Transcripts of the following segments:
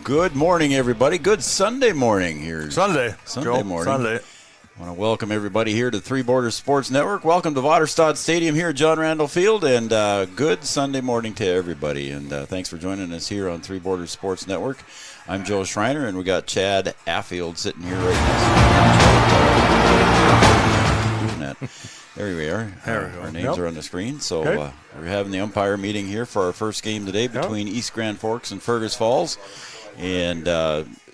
Good morning, everybody. Good Sunday morning here. Sunday morning. Sunday. I want to welcome everybody here to Three Borders Sports Network. Welcome to Waterstad Stadium here at John Randall Field, and good Sunday morning to everybody. And thanks for joining us here on Three Borders Sports Network. I'm Joe Schreiner, and we got Chad Affield sitting here right next to me. There we are. Our names are on the screen. So we're having the umpire meeting here for our first game today between East Grand Forks and Fergus Falls. And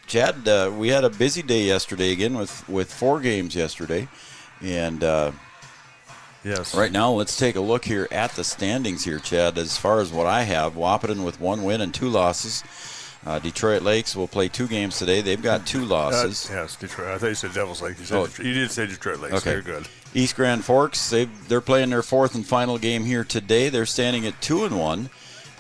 Chad, we had a busy day yesterday again with 4 games yesterday. And yes, right now let's take a look here at the standings here, Chad. As far as what I have, Wahpeton with 1 win and 2 losses. Detroit Lakes will play 2 games today. They've got 2 losses. Yes, Detroit. I thought you said Devils Lake. You did say Detroit Lakes. Okay. Very good. East Grand Forks, they're playing their 4th and final game here today. They're standing at 2-1,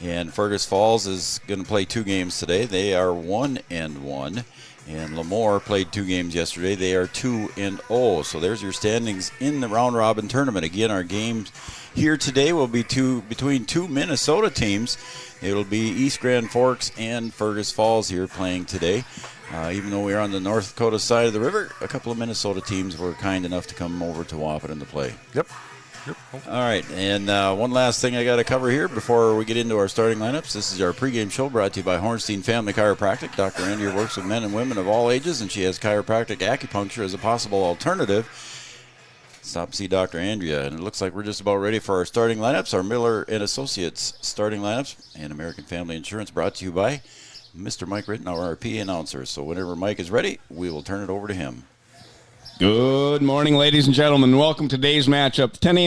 and Fergus Falls is going to play 2 games today. They are 1-1, and Lemoore played 2 games yesterday. They are 2-0. So there's your standings in the round robin tournament. Again, our games here today will be between 2 Minnesota teams. It'll be East Grand Forks and Fergus Falls here playing today. Even though we're on the North Dakota side of the river, a couple of Minnesota teams were kind enough to come over to Wahpeton to play. Yep. All right, and one last thing I got to cover here before we get into our starting lineups. This is our pregame show brought to you by Hornstein Family Chiropractic. Dr. Andrea works with men and women of all ages, and she has chiropractic acupuncture as a possible alternative. Stop and see Dr. Andrea, and it looks like we're just about ready for our starting lineups, our Miller and Associates starting lineups, and American Family Insurance brought to you by Mr. Mike Rittenauer, our PA announcer. So whenever Mike is ready, we will turn it over to him. Good morning, ladies and gentlemen. Welcome to today's matchup, 10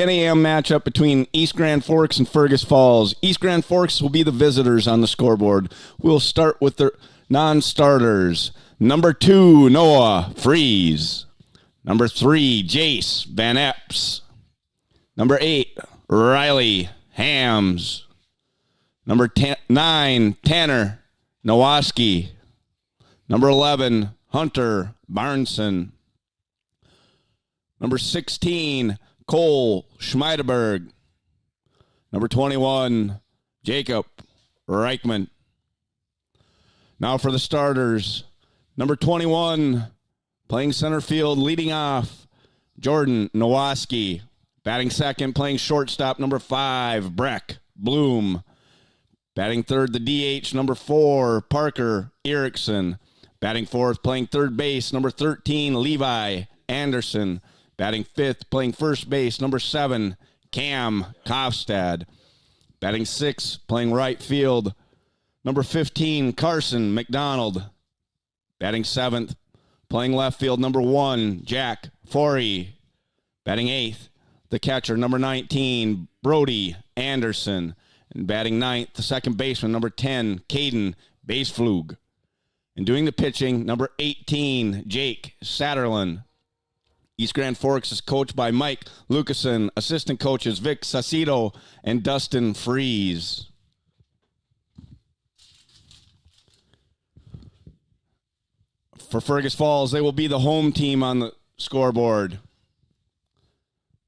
a.m. matchup between East Grand Forks and Fergus Falls. East Grand Forks will be the visitors on the scoreboard. We'll start with the non-starters. Number 2, Noah Freeze. Number 3, Jace Van Epps. Number 8, Riley Hams. Number 9, Tanner Nowaski. Number 11, Hunter Barnson. Number 16, Cole Schmeideberg. Number 21, Jacob Reichman. Now for the starters. Number 21, playing center field, leading off, Jordan Nowaski. Batting second, playing shortstop, number 5, Breck Bloom. Batting third, the DH, number 4, Parker Erickson. Batting fourth, playing third base, number 13, Levi Anderson. Batting fifth, playing first base, number 7, Cam Kofstad. Batting sixth, playing right field, number 15, Carson McDonald. Batting seventh, playing left field, number 1, Jack Forey. Batting eighth, the catcher, number 19, Brody Anderson. And batting ninth, the second baseman, number 10, Caden Baseflug. And doing the pitching, number 18, Jake Satterlin. East Grand Forks is coached by Mike Lucasen. Assistant coaches Vic Sacido and Dustin Freeze. For Fergus Falls, they will be the home team on the scoreboard.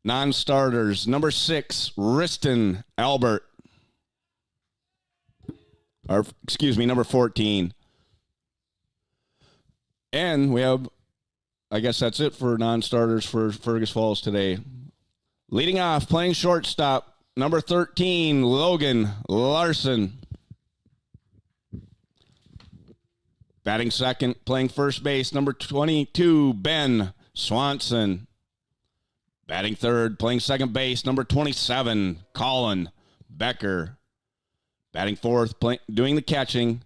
Non-starters, number 6, Riston Albert. Number 14. And we have, I guess that's it for non-starters for Fergus Falls today. Leading off, playing shortstop, number 13, Logan Larson. Batting second, playing first base, number 22, Ben Swanson. Batting third, playing second base, number 27, Colin Becker. Batting fourth, doing the catching,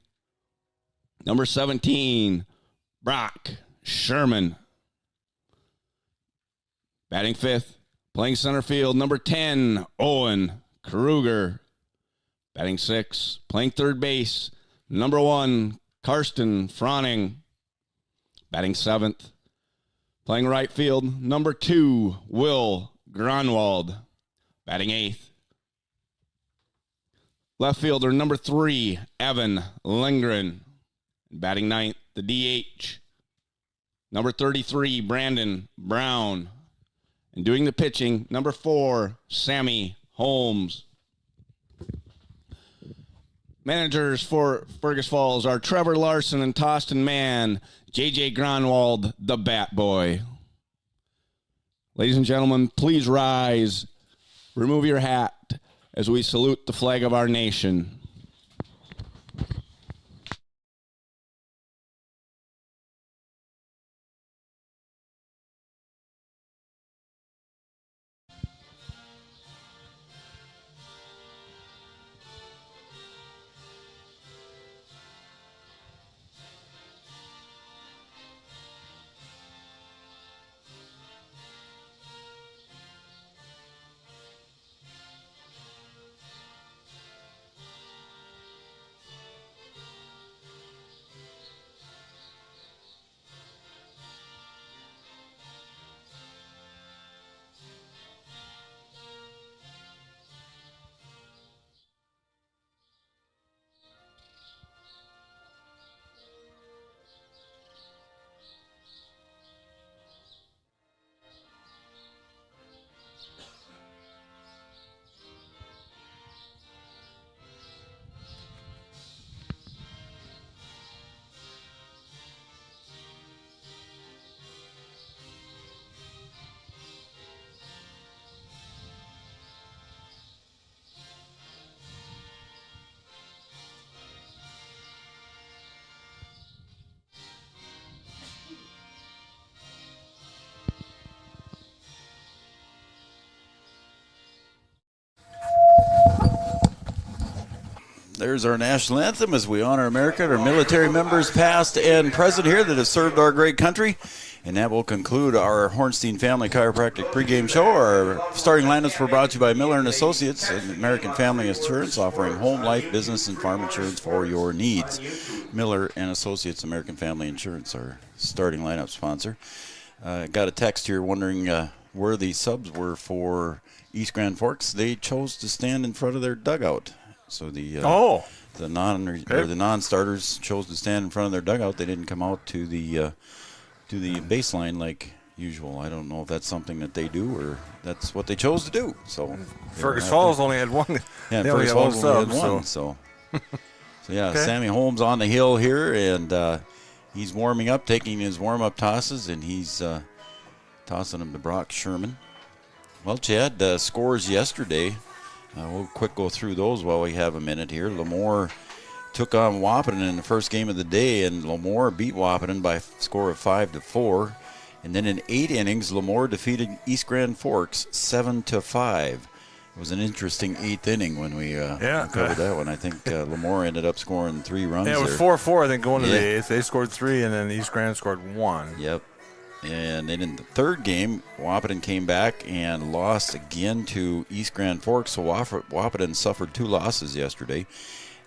number 17, Brock Sherman. Batting fifth, playing center field, number 10, Owen Kruger. Batting sixth, playing third base, number 1, Karsten Froning. Batting seventh, playing right field, number 2, Will Gronwald. Batting eighth, left fielder, number 3, Evan Lindgren. Batting ninth, the DH, number 33, Brandon Brown. And doing the pitching, number 4, Sammy Holmes. Managers for Fergus Falls are Trevor Larson and Tostin Mann, J.J. Gronwald, the Bat Boy. Ladies and gentlemen, please rise. Remove your hat as we salute the flag of our nation. There's our national anthem as we honor America and our military members past and present here that have served our great country. And that will conclude our Hornstein Family Chiropractic pregame show. Our starting lineups were brought to you by Miller & Associates, an American Family Insurance offering home, life, business, and farm insurance for your needs. Miller & Associates, American Family Insurance, our starting lineup sponsor. Got a text here wondering where the subs were for East Grand Forks. They chose to stand in front of their dugout. So the non-starters chose to stand in front of their dugout. They didn't come out to the baseline like usual. I don't know if that's something that they do or that's what they chose to do. So Fergus Falls only had one. Yeah, Fergus Falls only had one. So yeah, okay. Sammy Holmes on the hill here, and he's warming up, taking his warm-up tosses, and he's tossing them to Brock Sherman. Well, Chad, scores yesterday. We'll quick go through those while we have a minute here. Lemoore took on Wahpeton in the first game of the day, and Lemoore beat Wahpeton by a score of 5-4. And then in 8 innings, Lemoore defeated East Grand Forks 7-5. It was an interesting 8th inning when we covered that one. I think Lemoore ended up scoring 3 runs. Yeah, it was 4-4, I think, going to the 8th. They scored 3, and then East Grand scored 1. Yep. And then in the third game, Wahpeton came back and lost again to East Grand Forks. So Wahpeton suffered 2 losses yesterday.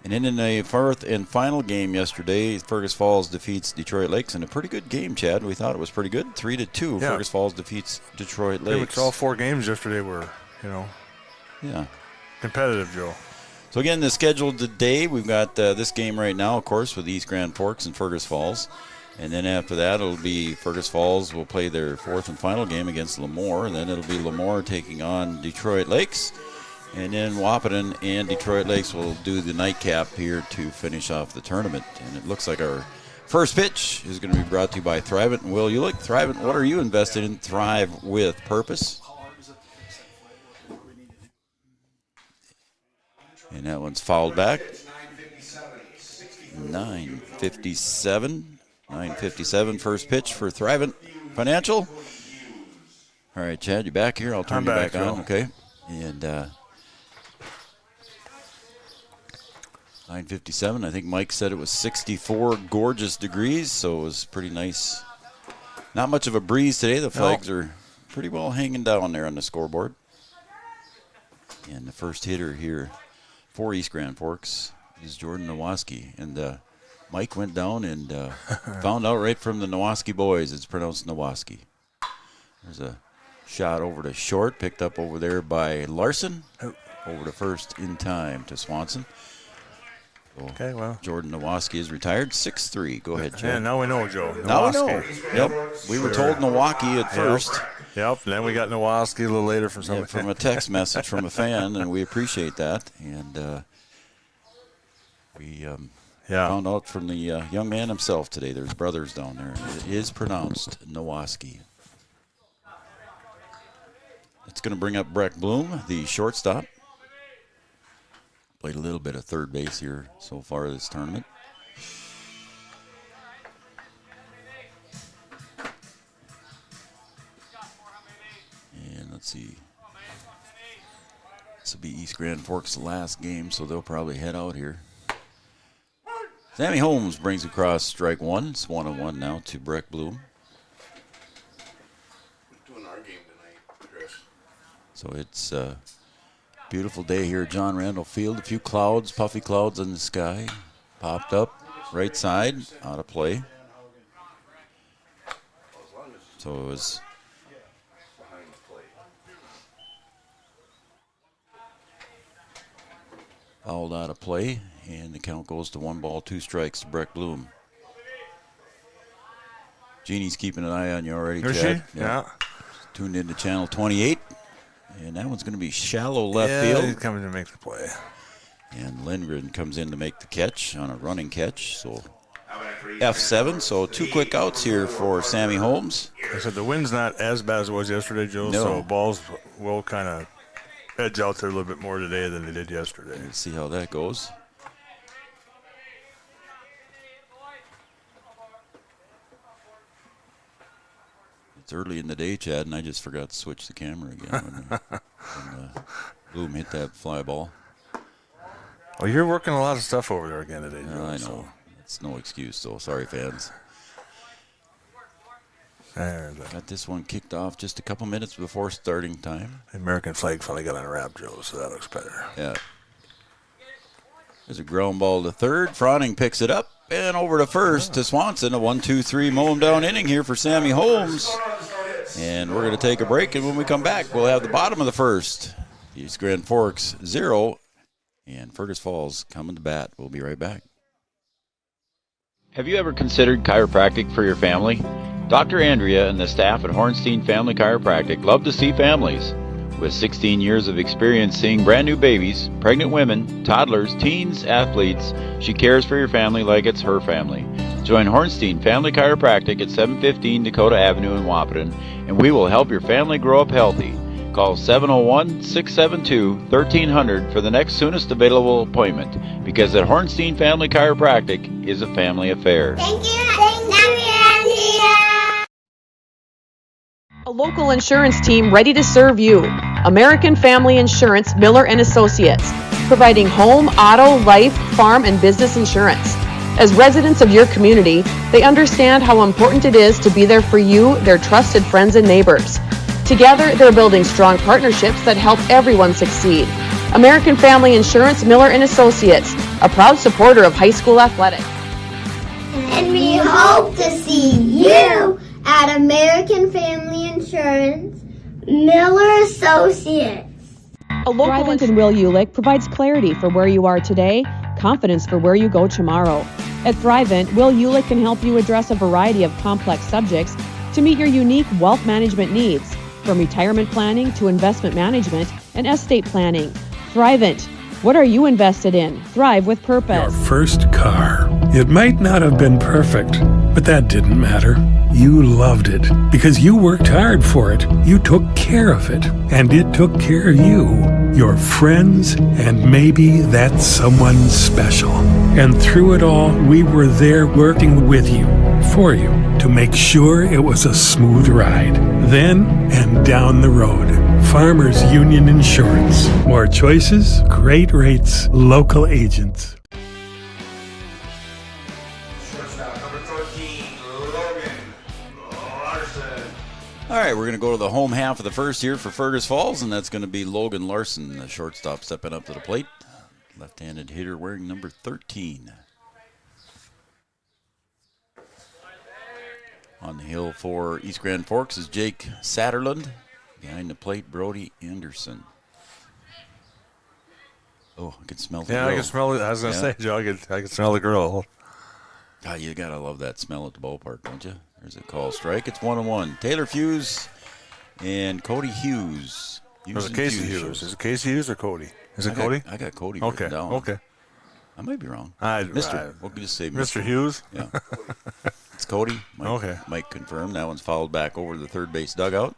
And then in the fourth and final game yesterday, Fergus Falls defeats Detroit Lakes in a pretty good game, Chad. We thought it was pretty good. 3-2, yeah. Fergus Falls defeats Detroit Lakes. All 4 games yesterday were, competitive, Joe. So again, the schedule today, we've got this game right now, of course, with East Grand Forks and Fergus Falls. And then after that, it'll be Fergus Falls will play their 4th and final game against Lemoore. And then it'll be Lemoore taking on Detroit Lakes. And then Wahpeton and Detroit Lakes will do the nightcap here to finish off the tournament. And it looks like our first pitch is going to be brought to you by Thrivent and Will Ulick. Thrivent, what are you invested in? Thrive with purpose. And that one's fouled back. 9:57, first pitch for Thrivent Financial. All right, Chad, you back here? I'll turn you back on, okay? And 9:57. I think Mike said it was 64 gorgeous degrees, so it was pretty nice. Not much of a breeze today. The flags are pretty well hanging down there on the scoreboard. And the first hitter here for East Grand Forks is Jordan Nowaski. And Mike went down and found out right from the Nowaski boys it's pronounced Nowaski. There's a shot over to short, picked up over there by Larson. Over to first in time to Swanson. So okay, well. Jordan Nowaski is retired, 6'3". Go ahead, Chad. Yeah, now we know, Joe. Nowaski. Now we know. Yep. We were told Nowaski at first. Yep, and then we got Nowaski a little later from somebody. Yeah, from a text message from a fan, and we appreciate that. And We found out from the young man himself today. There's brothers down there. It is pronounced Nowaski. It's going to bring up Breck Bloom, the shortstop. Played a little bit of third base here so far this tournament. And let's see. This will be East Grand Forks' last game, so they'll probably head out here. Sammy Holmes brings across strike one. It's 1-1 now to Breck Bloom. Doing our game tonight, Chris. So it's a beautiful day here at John Randall Field. A few clouds, puffy clouds in the sky. Popped up, right side, out of play. So it was fouled out of play, and the count goes to 1 ball, 2 strikes to Breck Bloom. Jeannie's keeping an eye on you already, Is Chad. she? Yeah. Tuned into channel 28, and that one's going to be shallow left Yeah, field. he's coming to make the play. And Lindgren comes in to make the catch on a running catch. So F7, so 2 quick outs here for Sammy Holmes. I said the wind's not as bad as it was yesterday, Joe, No. so balls will kind of edge out there a little bit more today than they did yesterday. Let's see how that goes. It's early in the day, Chad, and I just forgot to switch the camera again when Bloom hit that fly ball. Well, you're working a lot of stuff over there again today, Joe. I know. So. It's no excuse, though. Sorry, fans. And Got this one kicked off just a couple minutes before starting time. the American flag finally got unwrapped, Joe, so that looks better. Yeah. There's a ground ball to third. Froning picks it up and over to first to Swanson. A 1-2-3 mow him down inning here for Sammy Holmes. And we're going to take a break, and when we come back, we'll have the bottom of the first. East Grand Forks 0, and Fergus Falls coming to bat. We'll be right back. Have you ever considered chiropractic for your family? Dr. Andrea and the staff at Hornstein Family Chiropractic love to see families. With 16 years of experience seeing brand new babies, pregnant women, toddlers, teens, athletes, she cares for your family like it's her family. Join Hornstein Family Chiropractic at 715 Dakota Avenue in Wahpeton, and we will help your family grow up healthy. Call 701-672-1300 for the next soonest available appointment, because at Hornstein Family Chiropractic is a family affair. Thank you, Andrea. A local insurance team ready to serve you. American Family Insurance, Miller and Associates, providing home, auto, life, farm, and business insurance. As residents of your community, they understand how important it is to be there for you, their trusted friends and neighbors. Together, they're building strong partnerships that help everyone succeed. American Family Insurance, Miller and Associates, a proud supporter of high school athletics. And we hope to see you at American Family Insurance, Miller Associates. A local Thrivent and Will Ulick provides clarity for where you are today, confidence for where you go tomorrow. At Thrivent, Will Ulick can help you address a variety of complex subjects to meet your unique wealth management needs, from retirement planning to investment management and estate planning. Thrivent. What are you invested in? Thrive with purpose. Your first car. It might not have been perfect, but that didn't matter. You loved it because you worked hard for it. You took care of it, and it took care of you, your friends, and maybe that someone special. And through it all, we were there working with you, for you, to make sure it was a smooth ride. Then and down the road. Farmers Union Insurance. More choices, great rates, local agents. All right, we're going to go to the home half of the first here for Fergus Falls, and that's going to be Logan Larson, the shortstop, stepping up to the plate. Left-handed hitter wearing number 13. On the hill for East Grand Forks is Jake Satterlund. Behind the plate, Brody Anderson. Oh, I can smell the grill. I can smell it. I was going to say, Joe, I can smell the grill. God, you got to love that smell at the ballpark, don't you? There's a call strike. It's 1-1. Taylor Hughes and Cody Hughes. Is it Casey Hughes? Is it Casey Hughes or Cody? Is it Cody? I got Cody Okay. written down. Okay. I might be wrong. Mr. We'll just say Mr. Hughes? Yeah. It's Cody. Okay. Mike confirmed. That one's fouled back over the third base dugout.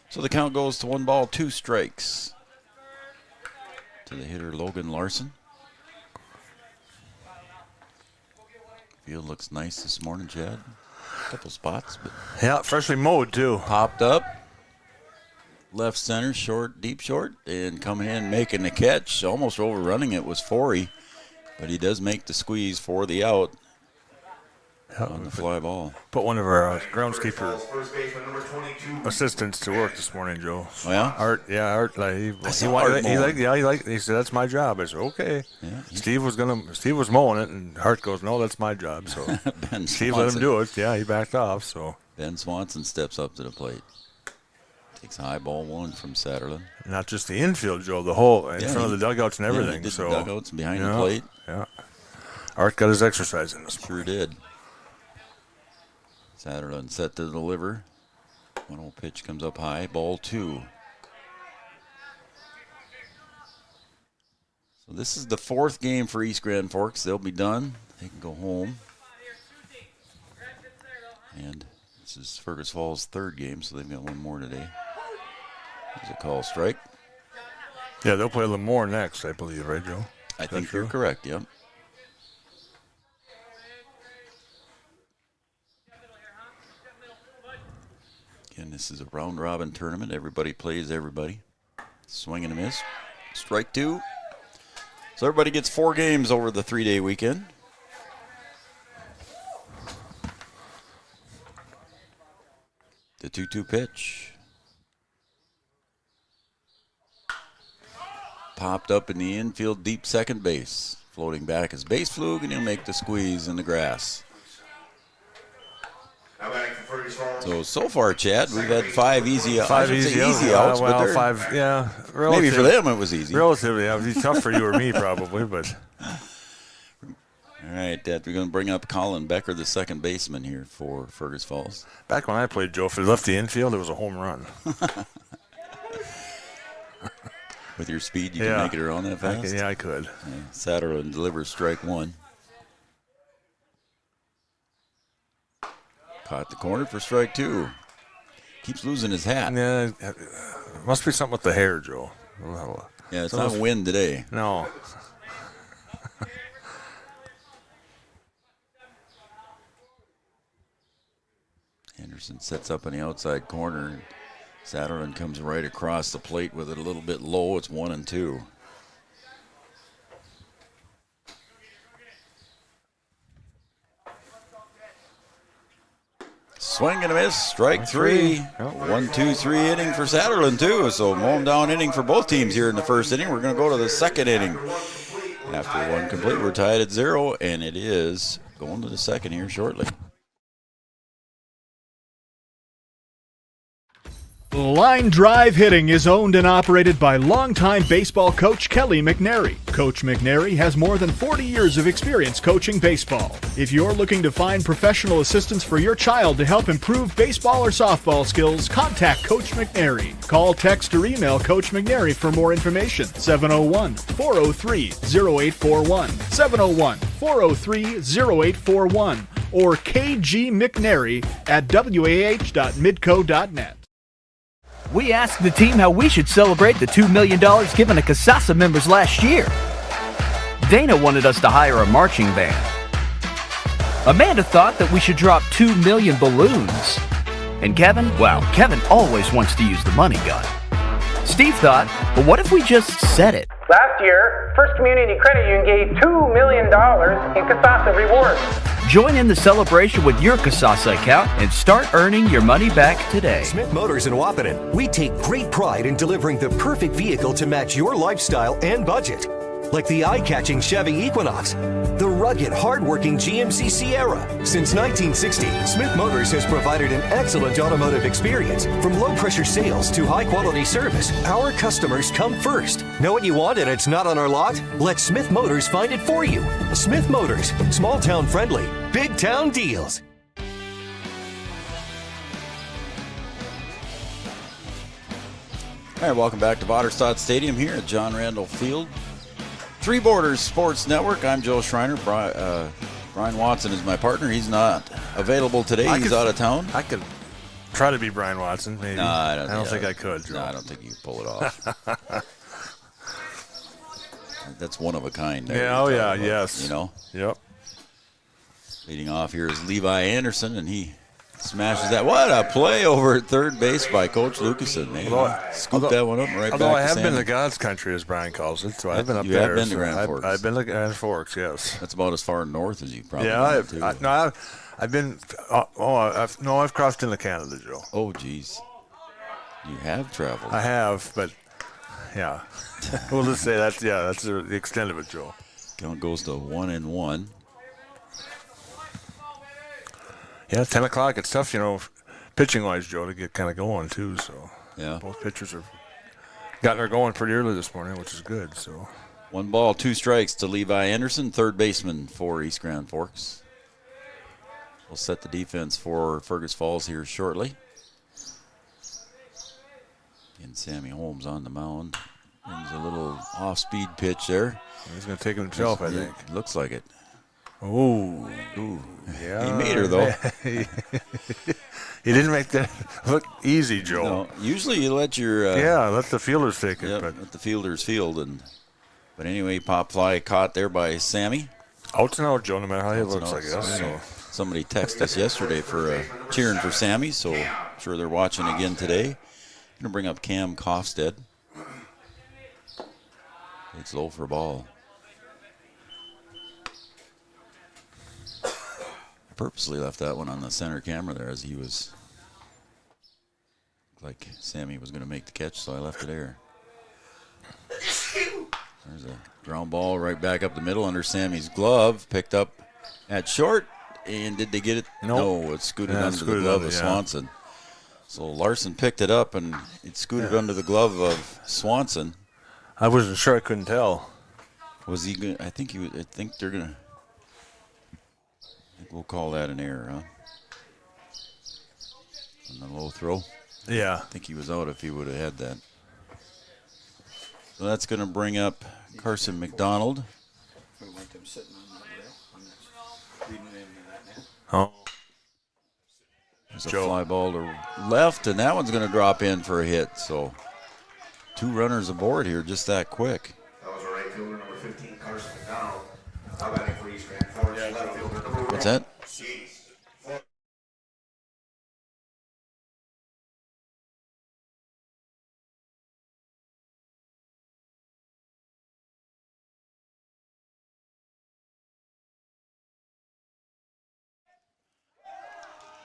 So the count goes to 1 ball, 2 strikes to the hitter, Logan Larson. Field looks nice this morning, Chad. A couple spots, but Yeah, freshly mowed, too. popped up. Left center, short, deep short, and coming in, making the catch. Almost overrunning it was Forey, but he does make the squeeze for the out on the fly ball. Put one of our groundskeeper assistants to work this morning, Joe. Oh, yeah? Art, like he said that's my job. I said okay. Yeah, Steve was mowing it, and Hart goes, no, that's my job. So Ben Steve Swanson. let him do it. Yeah, he backed off. So Ben Swanson steps up to the plate. Takes a high ball 1 from Satterlin. not just the infield, Joe, the whole in front of the dugouts and everything. He did so the dugouts and behind the plate. Yeah, Art got his exercise in this morning. Sure did. Satterlin set to deliver. 1-0 pitch comes up high. Ball 2. So this is the 4th game for East Grand Forks. They'll be done. They can go home. And this is Fergus Falls' 3rd game, so they've got 1 more today. There's a call strike. Yeah, they'll play Lemoore next, I believe, right, Joe? I think you're correct, yep. Again, this is a round-robin tournament. Everybody plays everybody. Swing and a miss. Strike 2. So everybody gets 4 games over the 3-day weekend. The 2-2 pitch. Popped up in the infield, deep second base. Floating back is base fluke, and he'll make the squeeze in the grass. So far, Chad, we've had 5 easy outs. Easy outs, well, but 5, yeah. Maybe for them it was easy. Relatively, it would be tough for you or me probably, but. All right, Dad, we're going to bring up Colin Becker, the second baseman here for Fergus Falls. Back when I played, Joe, if it left the infield, it was a home run. With your speed, you can make it around that fast? I could. Satterlin delivers strike 1. Caught the corner for strike 2. Keeps losing his hat. Yeah, must be something with the hair, Joe. Yeah, it's not wind today. No. Anderson sets up on the outside corner. Satterlin comes right across the plate with it a little bit low. It's 1-2. Swing and a miss, strike 3. 1-2-3 inning for Satterlin too. So mown down inning for both teams here in the first inning. We're going to go to the second inning. After 1 complete, we're tied at 0, and it is going to the second here shortly. Line Drive Hitting is owned and operated by longtime baseball coach Kelly McNary. Coach McNary has more than 40 years of experience coaching baseball. If you're looking to find professional assistance for your child to help improve baseball or softball skills, contact Coach McNary. Call, text, or email Coach McNary for more information. 701-403-0841. 701-403-0841 or kgmcnary@wah.midco.net. We asked the team how we should celebrate the $2 million given to Casasa members last year. Dana wanted us to hire a marching band. Amanda thought that we should drop 2 million balloons. And Kevin, well, Kevin always wants to use the money gun. Steve thought, well, what if we just said it? Last year, First Community Credit Union gave $2 million in Casasa rewards. Join in the celebration with your Casasa account and start earning your money back today. Smith Motors in Wahpeton. We take great pride in delivering the perfect vehicle to match your lifestyle and budget. Like the eye-catching Chevy Equinox, the rugged, hard-working GMC Sierra. Since 1960, Smith Motors has provided an excellent automotive experience. From low-pressure sales to high-quality service, our customers come first. Know what you want and it's not on our lot? Let Smith Motors find it for you. Smith Motors, small-town friendly, big-town deals. All right, welcome back to Vaterstad Stadium here at John Randall Field. Three Borders Sports Network. I'm Joe Schreiner. Brian Watson is my partner. He's not available today. He's out of town. I could try to be Brian Watson, maybe. No, I don't think I could, Joe. No, I don't think you can pull it off. That's one of a kind. There, yes. You know? Yep. Leading off here is Levi Anderson, and he smashes that. What a play over at third base by Coach Lucasen. Man, scooped that one up right back to I have Sammy. been to God's country, as Brian calls it, so I've been up you there. Have been to Grand Forks. I've been to Grand Forks, yes. That's about as far north as you probably I've been. I've crossed into Canada, Joe. Oh, geez. You have traveled. I have, but yeah. We'll just say that's the extent of it, Joe. Count goes to 1-1. Yeah, 10 o'clock. It's tough, pitching-wise, Joe, to get kind of going, too. So yeah, both pitchers have gotten her going pretty early this morning, which is good. So 1 ball, 2 strikes to Levi Anderson, third baseman for East Grand Forks. We'll set the defense for Fergus Falls here shortly. And Sammy Holmes on the mound. Brings a little off-speed pitch there. He's going to take it himself, I think. Looks like it. Ooh. Yeah. He made her, though. He didn't make that look easy, Joe. No, usually you let your... let the fielders take it. Yep, but let the fielders field. But anyway, pop fly caught there by Sammy. Outs and out, Joe, no matter how he looks, I guess. So. Somebody texted us yesterday for cheering for Sammy, so I'm sure they're watching again today. I'm going to bring up Cam Kofstead. It's low for a ball. I purposely left that one on the center camera there as he was like Sammy was going to make the catch, so I left it there. There's a ground ball right back up the middle under Sammy's glove, picked up at short, and did they get it? Nope. No, it scooted under the glove of Swanson. So Larson picked it up, and it scooted under the glove of Swanson. I wasn't sure. I couldn't tell. Was he going? I think they're gonna. I think we'll call that an error, huh? On the low throw. Yeah. I think he was out if he would have had that. So that's going to bring up Carson McDonald. Oh. There's a fly ball to left, and that one's going to drop in for a hit. So 2 runners aboard here just that quick. That was a right fielder, number 15, Carson McDonald. How about it for East Grand Forks? Left fielder, number 1. What's that?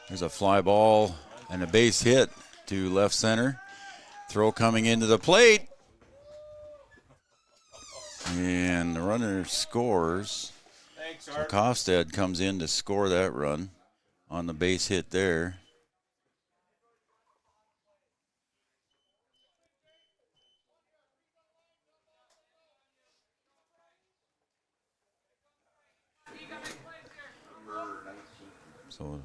There's a fly ball and a base hit to left center. Throw coming into the plate. And the runner scores. So Kofstad comes in to score that run on the base hit there. So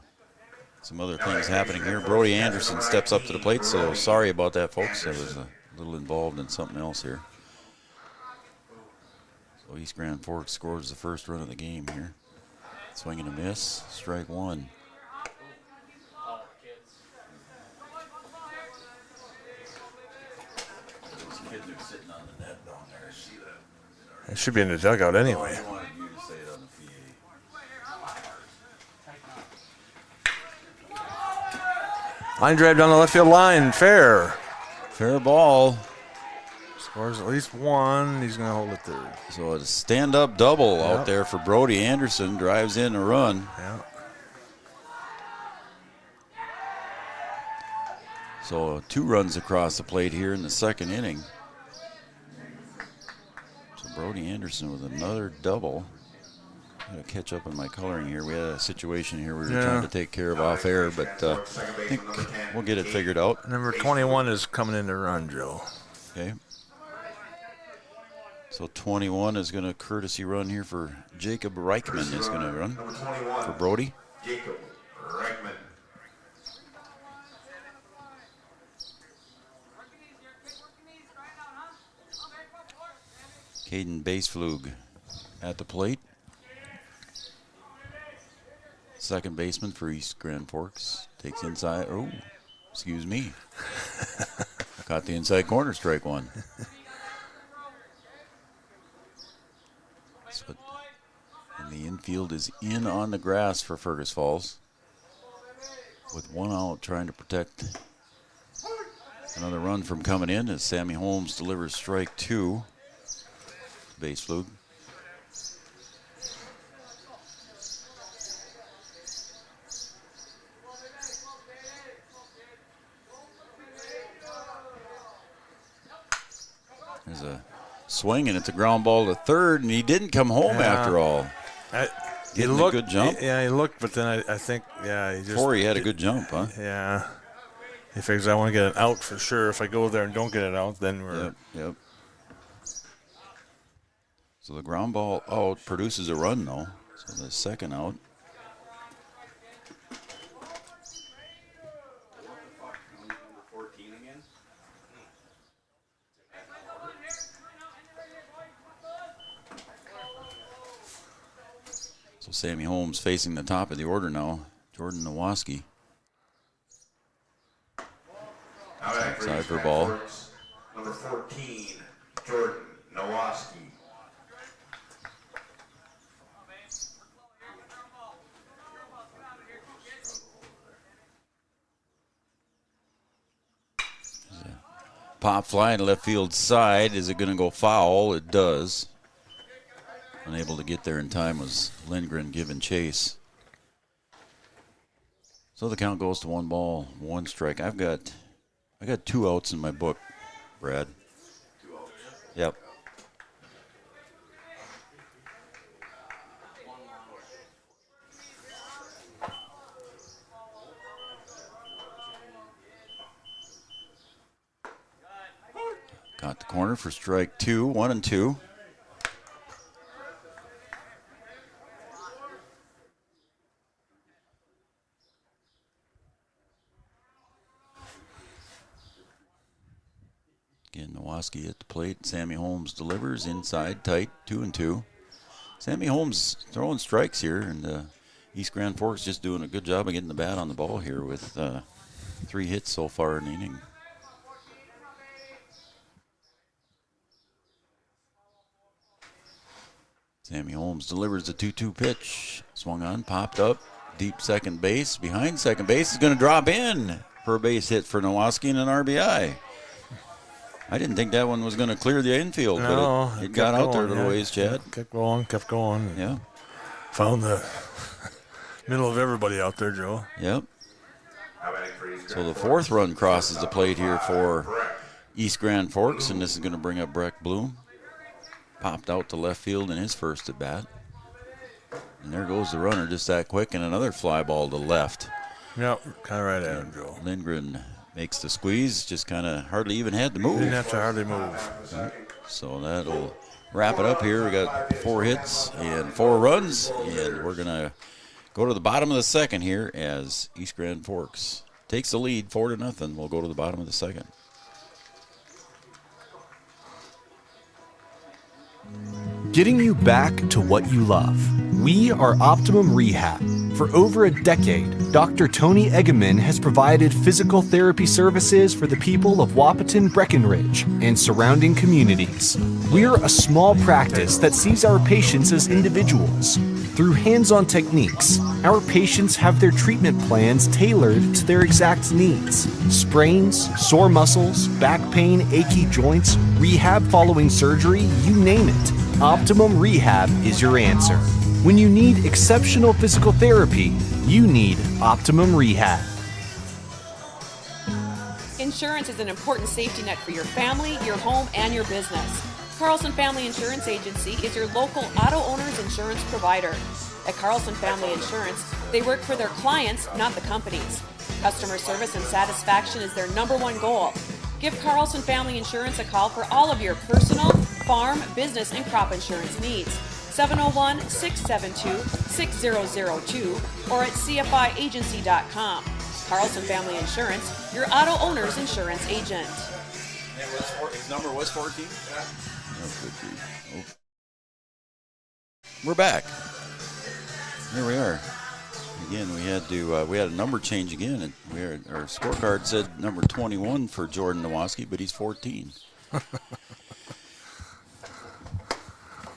some other things happening here. Brody Anderson steps up to the plate, so sorry about that, folks. I was a little involved in something else here. So East Grand Forks scores the first run of the game here. Swing and a miss, strike 1. It should be in the dugout anyway. Line drive down the left field line, fair. Fair ball. Scores at least 1. He's going to hold it third. So a stand-up double out there for Brody Anderson. Drives in a run. Yeah. So 2 runs across the plate here in the second inning. So Brody Anderson with another double. I got to catch up on my coloring here. We had a situation here we were trying to take care of off air, but I think we'll get it figured out. Number 21 is coming in to run, Joe. Okay. So 21 is going to courtesy run here for Jacob Reichman is going to run for Brody. Jacob Reichman. Caden Baseflug at the plate. Second baseman for East Grand Forks. Takes inside. Oh, excuse me. Caught the inside corner, strike one. And the infield is in on the grass for Fergus Falls. With one out, trying to protect another run from coming in as Sammy Holmes delivers strike two. Baseflug. There's a swing, and it's a ground ball to third, and he didn't come home after all. He looked a good jump. He looked, but then I think, he just. Before he had a good jump, huh? Yeah. He figures I want to get it out for sure. If I go there and don't get it out, then we're. Yep. So the ground ball out produces a run, though. So the second out. So Sammy Holmes facing the top of the order now. Jordan Nowaski. Outside for ball. Number 14, Jordan Nowaski. Pop fly in left field side. Is it going to go foul? It does. Unable to get there in time was Lindgren giving chase. So the count goes to 1 ball, 1 strike. I got 2 outs in my book, Brad. 2 outs. Yep. Got the corner for strike 2, 1 and 2. Again, Nowaski at the plate. Sammy Holmes delivers inside, tight, 2 and 2. Sammy Holmes throwing strikes here, and East Grand Forks just doing a good job of getting the bat on the ball here with 3 hits so far in the inning. Sammy Holmes delivers the 2-2 pitch. Swung on, popped up, deep second base. Behind second base is going to drop in for a base hit for Nowaski and an RBI. I didn't think that one was going to clear the infield, but it got out there a little ways, Chad. Kept going. Yeah. Found the middle of everybody out there, Joe. Yep. So the 4th run crosses the plate here for East Grand Forks, and this is going to bring up Breck Bloom. Popped out to left field in his first at bat. And there goes the runner just that quick, and another fly ball to left. Yep, kind of right at him, Joe. Lindgren makes the squeeze, just kind of hardly even had to move. Didn't have to hardly move. Right. So that'll wrap it up here. We got 4 hits and 4 runs, and we're going to go to the bottom of the second here as East Grand Forks takes the lead 4-0. We'll go to the bottom of the second. Getting you back to what you love. We are Optimum Rehab. For over a decade, Dr. Tony Eggeman has provided physical therapy services for the people of Wahpeton, Breckenridge, and surrounding communities. We're a small practice that sees our patients as individuals. Through hands-on techniques, our patients have their treatment plans tailored to their exact needs. Sprains, sore muscles, back pain, achy joints, rehab following surgery, you name it. Optimum Rehab is your answer. When you need exceptional physical therapy, you need Optimum Rehab. Insurance is an important safety net for your family, your home, and your business. Carlson Family Insurance Agency is your local auto owner's insurance provider. At Carlson Family Insurance, they work for their clients, not the companies. Customer service and satisfaction is their #1 goal. Give Carlson Family Insurance a call for all of your personal, farm, business, and crop insurance needs. 701-672-6002 or at cfiagency.com. Carlson Family Insurance, your auto owner's insurance agent. His number was 14? good grief. Oh. We're back. Here we are. Again, we had a number change again, and our scorecard said number 21 for Jordan Nowoski, but he's 14.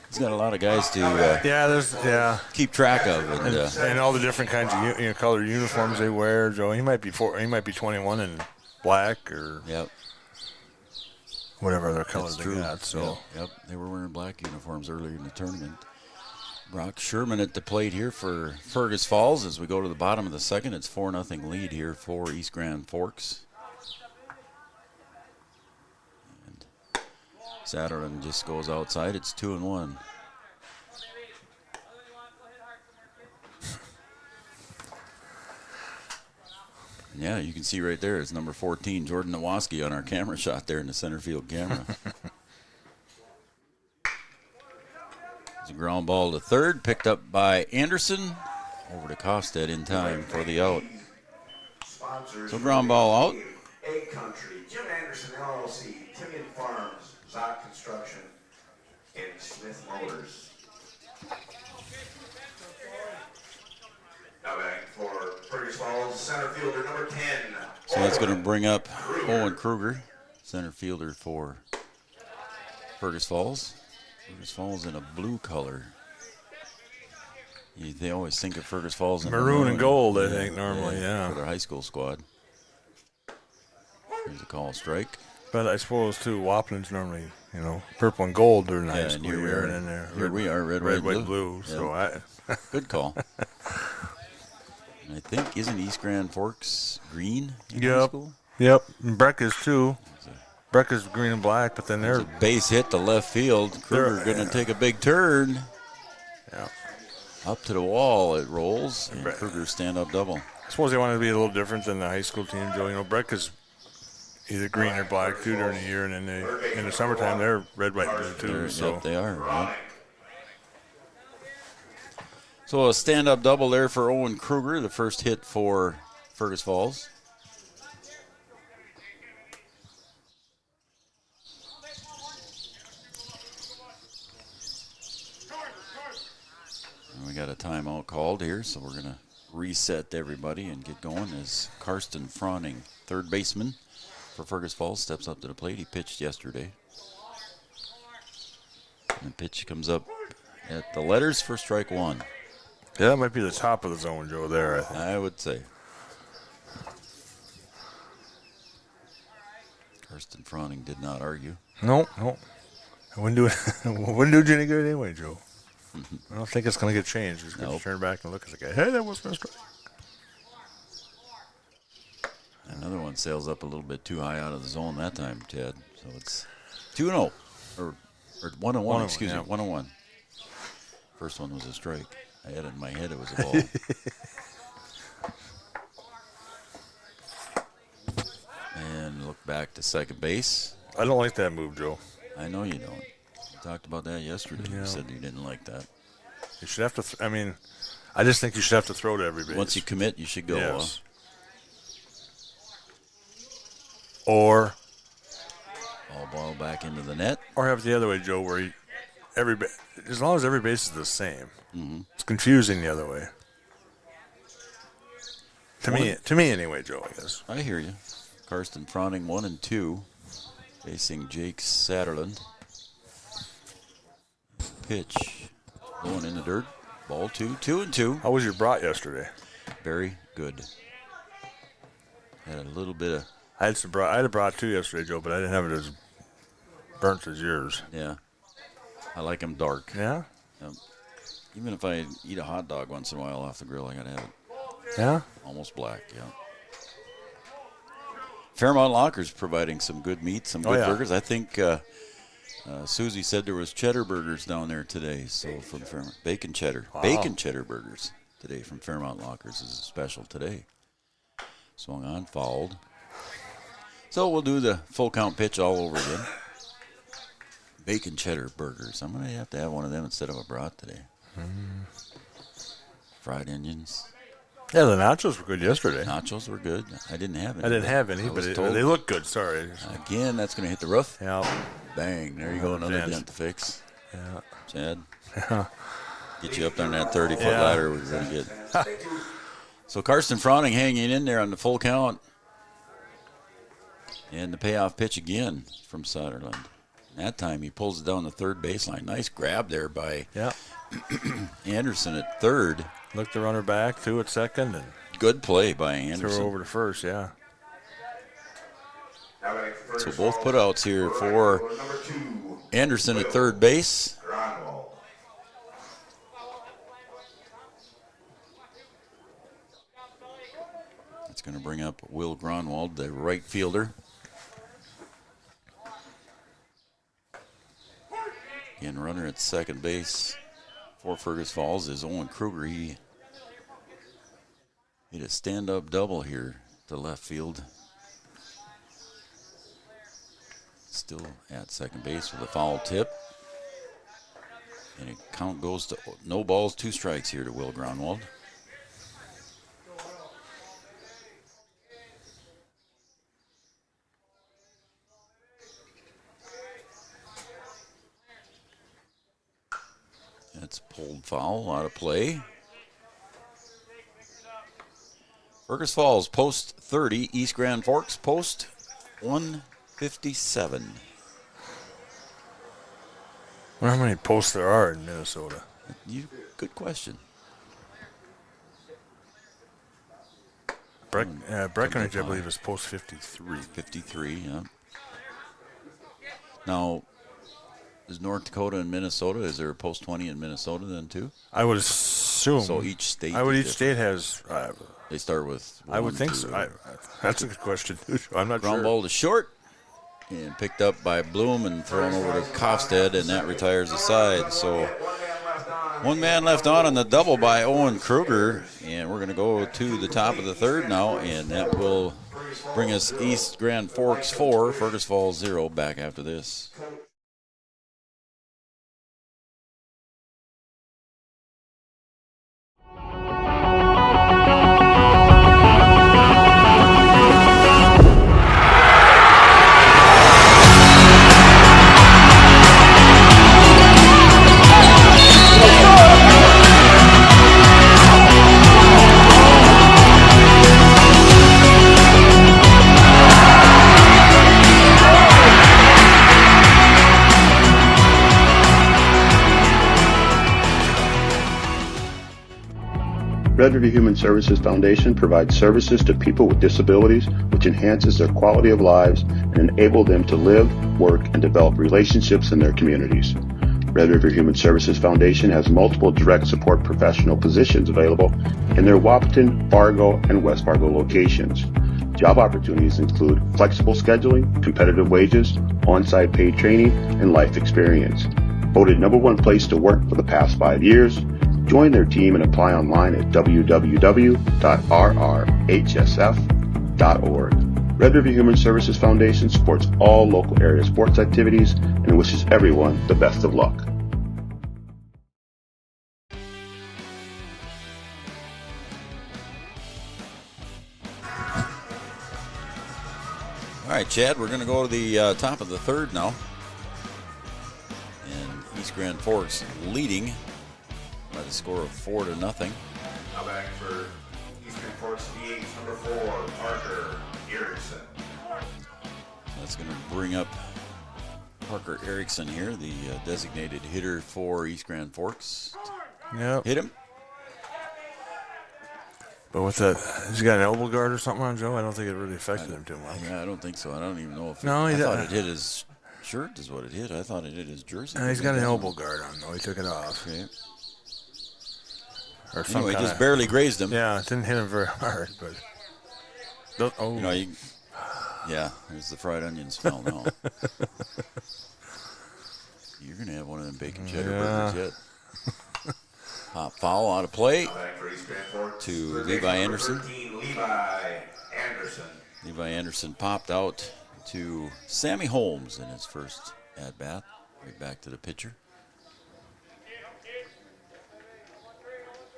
He's got a lot of guys to keep track of, and all the different kinds of colored uniforms they wear. Joe, he might be 21 in black or whatever other color they got. So they were wearing black uniforms earlier in the tournament. Brock Sherman at the plate here for Fergus Falls as we go to the bottom of the second. It's 4-0 lead here for East Grand Forks. And Satterlund just goes outside. It's 2-1. Yeah, you can see right there it's number 14, Jordan Nowoski on our camera shot there in the center field camera. It's a ground ball to third, picked up by Anderson. Over to Kosted in time for the out. So ground ball out. Egg Country, Jim Anderson LLC, Timian Farms, Zoc Construction, and Smith Motors. Now back for Fergus Falls, center fielder number 10. So that's going to bring up Owen Kruger, center fielder for Fergus Falls. Fergus Falls in a blue color. They always think of Fergus Falls in maroon and gold, I think, normally, for their high school squad. Here's a call strike. But I suppose, too, Wahpeton's normally, purple and gold during high school. And here we are, red, white, blue. Yeah. So good call. And I think, isn't East Grand Forks green in high school? Yep, and Breck is, too. Breck is green and black, but then they're a base hit to left field. Kruger going to take a big turn. Yeah. Up to the wall it rolls, and Kruger stand-up double. I suppose they wanted to be a little different than the high school team, Joe. Breck is either green or black, too, during the year, and then in the summertime, they're red, white, blue, too. So. Yep, they are. Right? So a stand-up double there for Owen Kruger, the first hit for Fergus Falls. We got a timeout called here, so we're going to reset everybody and get going as Karsten Froning, third baseman for Fergus Falls, steps up to the plate. He pitched yesterday. And the pitch comes up at the letters for strike one. Yeah, that might be the top of the zone, Joe, there, I think. I would say. Karsten Froning did not argue. No. I wouldn't do you any good anyway, Joe. I don't think it's going to get changed. He's going to turn back and look at the guy. Hey, that wasn't a strike. Another one sails up a little bit too high out of the zone that time, Ted. So it's 2-0. Or 1-1, excuse me. 1-1. First one was a strike. I had it in my head it was a ball. And look back to second base. I don't like that move, Joe. I know you don't. Talked about that yesterday. You said you didn't like that. You should have to. I just think you should have to throw to every base. Once you commit, you should go. Yes. Or all ball back into the net. Or have it the other way, Joe, where as long as every base is the same, it's confusing the other way. To me anyway, Joe. I guess. I hear you. Karsten Froning 1 and 2, facing Jake Satterlund. Pitch going in the dirt. Ball 2-2. How was your brat yesterday? Very good. Had a little bit of. I had a brat too yesterday, Joe, but I didn't have it as burnt as yours. Yeah, I like them dark. Yeah. Even if I eat a hot dog once in a while off the grill, I gotta have it. Yeah. Almost black. Yeah. Fairmont Lockers providing some good meat, some good burgers. I think. Susie said there was cheddar burgers down there today, so from Fairmont. Bacon cheddar. Wow. Bacon cheddar burgers today from Fairmont Lockers is a special today. Swung on, fouled. So we'll do the full count pitch all over again. Bacon cheddar burgers. I'm going to have one of them instead of a brat today. Fried onions. Yeah, the nachos were good yesterday. Nachos were good. I didn't have any. I didn't have any, but they look good. Sorry. Again, that's going to hit the roof. Yeah. Bang. There you go. Another Dent. dent to fix. Yeah. Chad. Yeah. Get you up on that 30-foot Yeah. ladder we're going to get. So Karsten Froning hanging in there on the full count. And the payoff pitch again from Sutherland. That time he pulls it down the third baseline. Nice grab there by Anderson at third. Looked the runner back, threw at second, and good play by Anderson. threw over to first, yeah. So both putouts here for Anderson at third base. That's going to bring up Will Gronwald, the right fielder. Again, runner at second base for Fergus Falls is Owen Kruger. He hit a stand-up double here to left field. Still at second base with a foul tip. And a count goes to no balls, 2 strikes here to Will Gronwald. That's pulled foul, out of play. Fergus Falls, post 30. East Grand Forks, post 157. I wonder how many posts there are in Minnesota. Good question. Breckenridge, I believe, is post 53. 53, yeah. Now, is North Dakota and Minnesota, is there a post 20 in Minnesota then too? I would assume. So each state. Each state has. They start with. I would think so. That's a good question. I'm not Ground sure. ball to short, and picked up by Bloom and thrown over to Kofstad, and that retires the side. So one man left on the double by Owen Kruger, and we're going to go to the top of the third now, and that will bring us East Grand Forks 4, Fergus Falls 0. Back after this. Red River Human Services Foundation provides services to people with disabilities, which enhances their quality of lives and enable them to live, work, and develop relationships in their communities. Red River Human Services Foundation has multiple direct support professional positions available in their Wahpeton, Fargo, and West Fargo locations. Job opportunities include flexible scheduling, competitive wages, on-site paid training, and life experience. Voted #1 place to work for the past 5 years, join their team and apply online at www.rrhsf.org. Red River Human Services Foundation supports all local area sports activities and wishes everyone the best of luck. All right, Chad, we're going to go to the top of the third now. And East Grand Forks leading by the score of 4-0. Now back for Eastern Forks DH number 4, Parker Erickson. That's going to bring up Parker Erickson here, the designated hitter for East Grand Forks. Yep. Hit him. But with that, has he got an elbow guard or something on, Joe? I don't think it really affected him too much. Yeah, I don't think so. I don't even know if I thought it hit his shirt is what it hit. I thought it hit his jersey. He's got an elbow guard on, though. He took it off. Okay. Or some anyway, just barely grazed him. Yeah, it didn't hit him very hard, but. Yeah, there's the fried onion smell now. You're going to have one of them bacon cheddar burgers yet. Pop foul out of play to Levi Anderson. Levi Anderson popped out to Sammy Holmes in his first at-bat. Right back to the pitcher.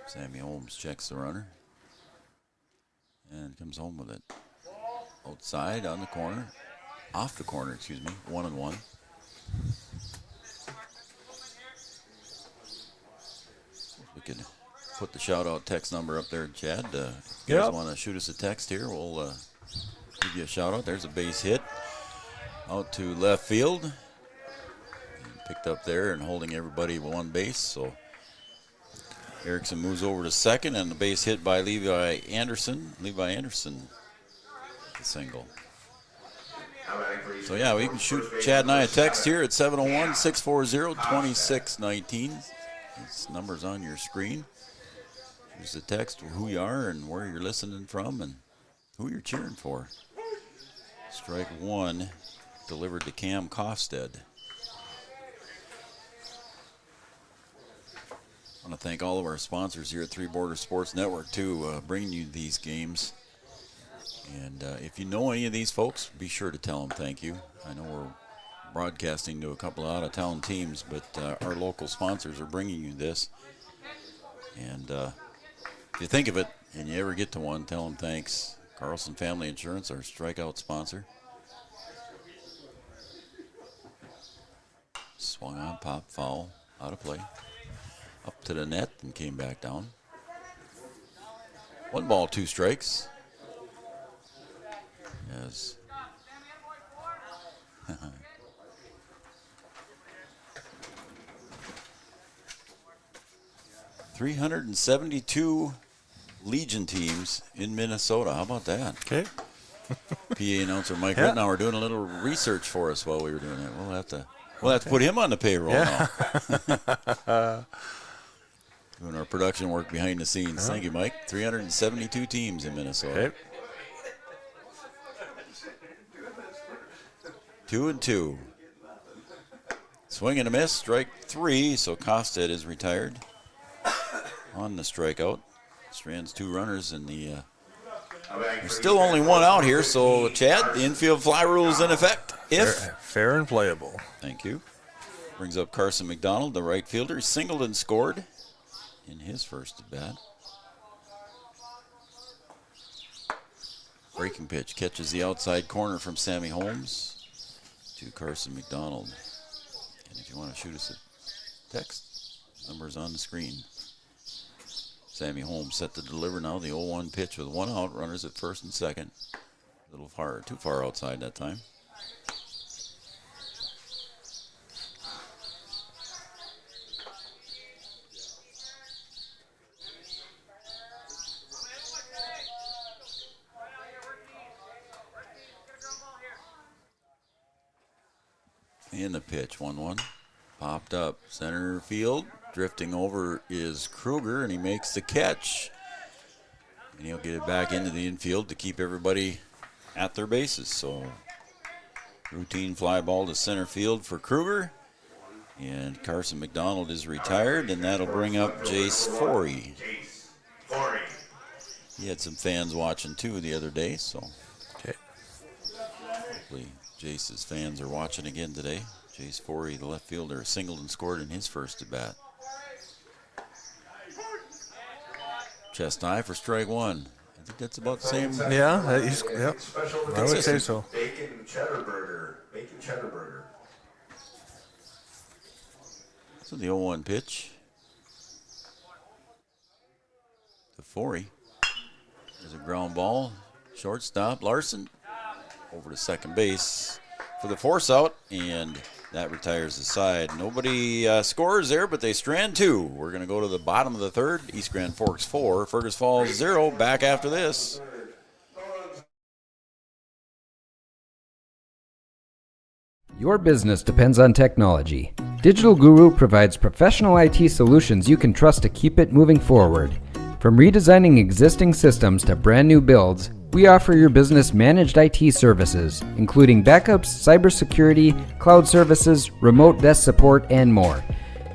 Sammy Holmes checks the runner and comes home with it. Outside on the corner, off the corner, 1-1. could put the shout-out text number up there, Chad. If you guys want to shoot us a text here, we'll give you a shout-out. There's a base hit out to left field. Picked up there and holding everybody one base. So Erickson moves over to second, and the base hit by Levi Anderson. Levi Anderson, the single. So, yeah, we can shoot Chad and I a text here at 701-640-2619. This number's on your screen. Here's the text, who you are and where you're listening from and who you're cheering for. Strike one, delivered to Cam Kofstead. I want to thank all of our sponsors here at Three Border Sports Network, too, bringing you these games. And if you know any of these folks, be sure to tell them thank you. I know we're broadcasting to a couple of out-of-town teams, but our local sponsors are bringing you this. And if you think of it and you ever get to one, tell them thanks. Carlson Family Insurance, our strikeout sponsor. Swung on, pop, foul, out of play. Up to the net and came back down. 1 ball, 2 strikes. Yes. 372 Legion teams in Minnesota. How about that? Okay. PA announcer Mike Rittenauer doing a little research for us while we were doing that. We'll have to put him on the payroll now. Doing our production work behind the scenes. Thank you, Mike. 372 teams in Minnesota. Okay. 2-2. Swing and a miss. Strike 3. So Kofstead is retired on the strikeout. Strands 2 runners in the. There's still only 1 out here. So Chad, the infield fly rule is in effect. Fair and playable. Thank you. Brings up Carson McDonald, the right fielder. He singled and scored in his first at bat. Breaking pitch catches the outside corner from Sammy Holmes to Carson McDonald. And if you want to shoot us a text, number's on the screen. Sammy Holmes set to deliver now. The 0-1 pitch with 1 out. Runners at first and second. A little far, too far outside that time. In the pitch, 1-1. Popped up, center field. Drifting over is Kruger, and he makes the catch. And he'll get it back into the infield to keep everybody at their bases. So, routine fly ball to center field for Kruger. And Carson McDonald is retired, and that'll bring up Jace Forey. He had some fans watching, too, the other day, so. Okay. Hopefully Jace's fans are watching again today. Jace Forey, the left fielder, singled and scored in his first at bat. Chest high for strike 1. I think that's about the same. Yeah, I would say so. Bacon cheddar burger. So the 0-1 pitch to Forey. There's a ground ball. Shortstop Larson over to second base for the force out, and that retires the side. Nobody scores there, but they strand 2. We're going to go to the bottom of the third. East Grand Forks 4, Fergus Falls 0. Back after this. Your business depends on technology. Digital Guru provides professional IT solutions you can trust to keep it moving forward. From redesigning existing systems to brand new builds, we offer your business managed IT services, including backups, cybersecurity, cloud services, remote desk support, and more.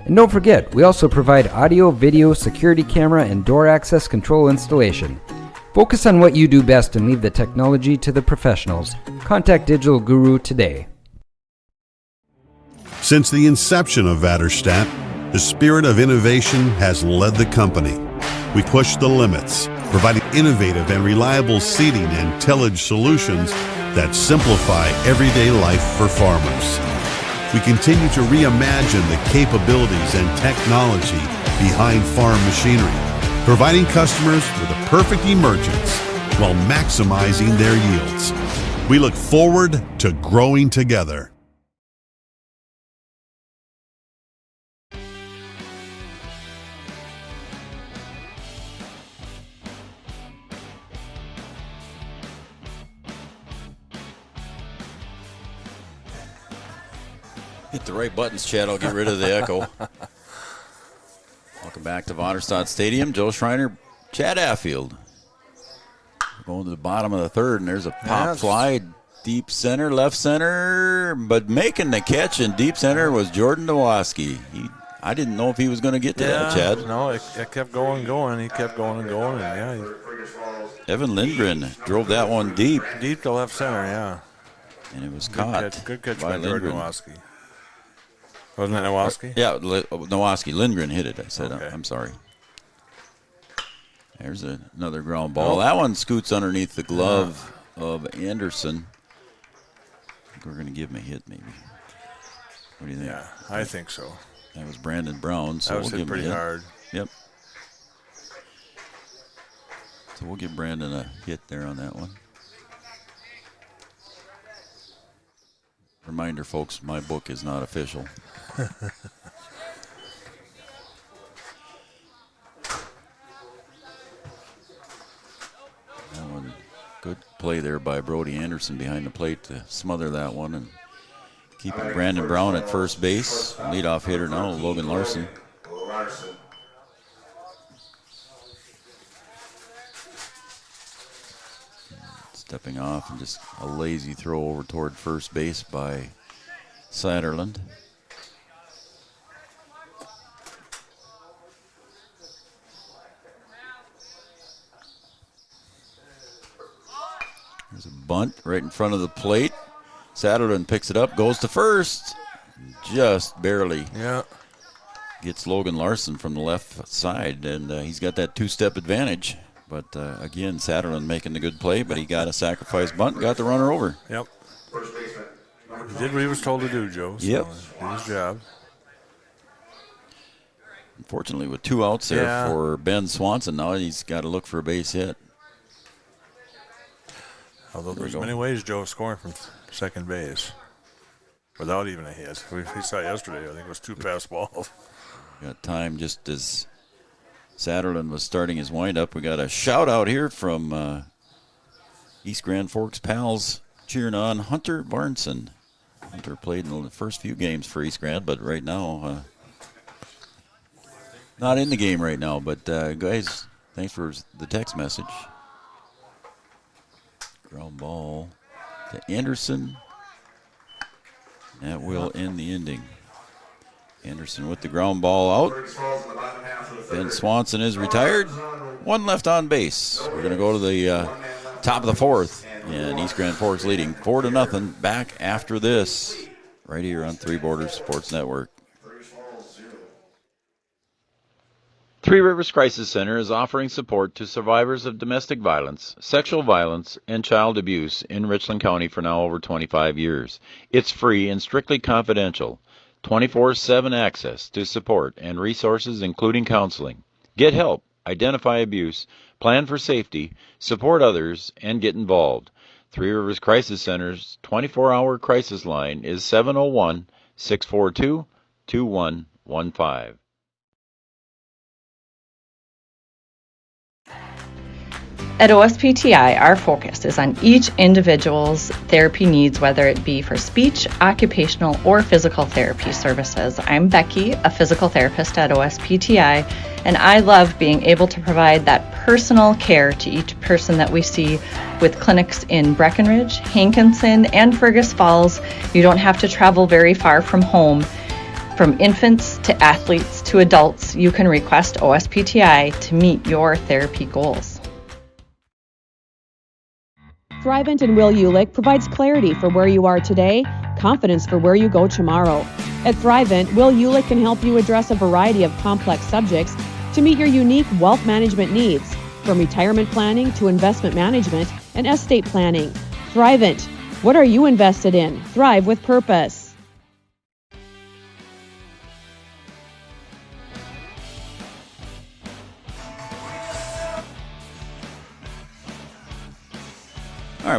And don't forget, we also provide audio, video, security camera, and door access control installation. Focus on what you do best and leave the technology to the professionals. Contact Digital Guru today. Since the inception of Vatterstadt, the spirit of innovation has led the company. We push the limits, providing innovative and reliable seeding and tillage solutions that simplify everyday life for farmers. We continue to reimagine the capabilities and technology behind farm machinery, providing customers with a perfect emergence while maximizing their yields. We look forward to growing together. Hit the right buttons, Chad. I'll get rid of the echo. Welcome back to Vaterstad Stadium. Joe Schreiner, Chad Affield. Going to the bottom of the third, and there's a pop fly, deep center, left center, but making the catch in deep center was Jordan Nowaski. I didn't know if he was going to get to that, Chad. No, it kept going. He kept going and going, and Evan Lindgren drove that one deep. Deep to left center, yeah. And it was caught. Good catch by by Jordan Nowaski. Wasn't that Nowaski? Yeah, Nowaski. Lindgren hit it, I said. Okay. I'm sorry. There's another ground ball. That one scoots underneath the glove of Anderson. I think we're going to give him a hit, maybe. What do you think? Yeah, I think so. That was Brandon Brown, so that was we'll give him a hit. pretty hard. Yep. So we'll give Brandon a hit there on that one. Reminder, folks, my book is not official. That one, good play there by Brody Anderson behind the plate to smother that one and keeping Brandon Brown at first base. Leadoff hitter now, Logan Larson. Stepping off and just a lazy throw over toward first base by Satterland. There's a bunt right in front of the plate. Satterland picks it up, goes to first. Just barely gets Logan Larson from the left side, and he's got that two-step advantage. But, again, Satterland making the good play, but he got a sacrifice bunt, got the runner over. Yep. He did what he was told to do, Joe. So yep. Did his job. Unfortunately, with two outs there for Ben Swanson, now he's got to look for a base hit. Although there's many ways Joe scoring from second base without even a hit. We saw yesterday, I think it was two pass balls. Got time just as Satterland was starting his windup. We got a shout out here from East Grand Forks pals cheering on Hunter Barnson. Hunter played in the first few games for East Grand, but right now, not in the game right now. But guys, thanks for the text message. Ground ball to Anderson. That will end the inning. Anderson with the ground ball out. Ben Swanson is retired. One left on base. We're going to go to the top of the fourth. And East Grand Forks leading 4-0. Back after this, right here on Three Borders Sports Network. Three Rivers Crisis Center is offering support to survivors of domestic violence, sexual violence, and child abuse in Richland County for now over 25 years. It's free and strictly confidential. 24/7 access to support and resources including counseling. Get help, identify abuse, plan for safety, support others, and get involved. Three Rivers Crisis Center's 24-hour crisis line is 701-642-2115. At OSPTI, our focus is on each individual's therapy needs, whether it be for speech, occupational, or physical therapy services. I'm Becky, a physical therapist at OSPTI, and I love being able to provide that personal care to each person that we see with clinics in Breckenridge, Hankinson, and Fergus Falls. You don't have to travel very far from home. From infants to athletes to adults, you can request OSPTI to meet your therapy goals. Thrivent and Will Ulick provides clarity for where you are today, confidence for where you go tomorrow. At Thrivent, Will Ulick can help you address a variety of complex subjects to meet your unique wealth management needs, from retirement planning to investment management and estate planning. Thrivent, what are you invested in? Thrive with purpose.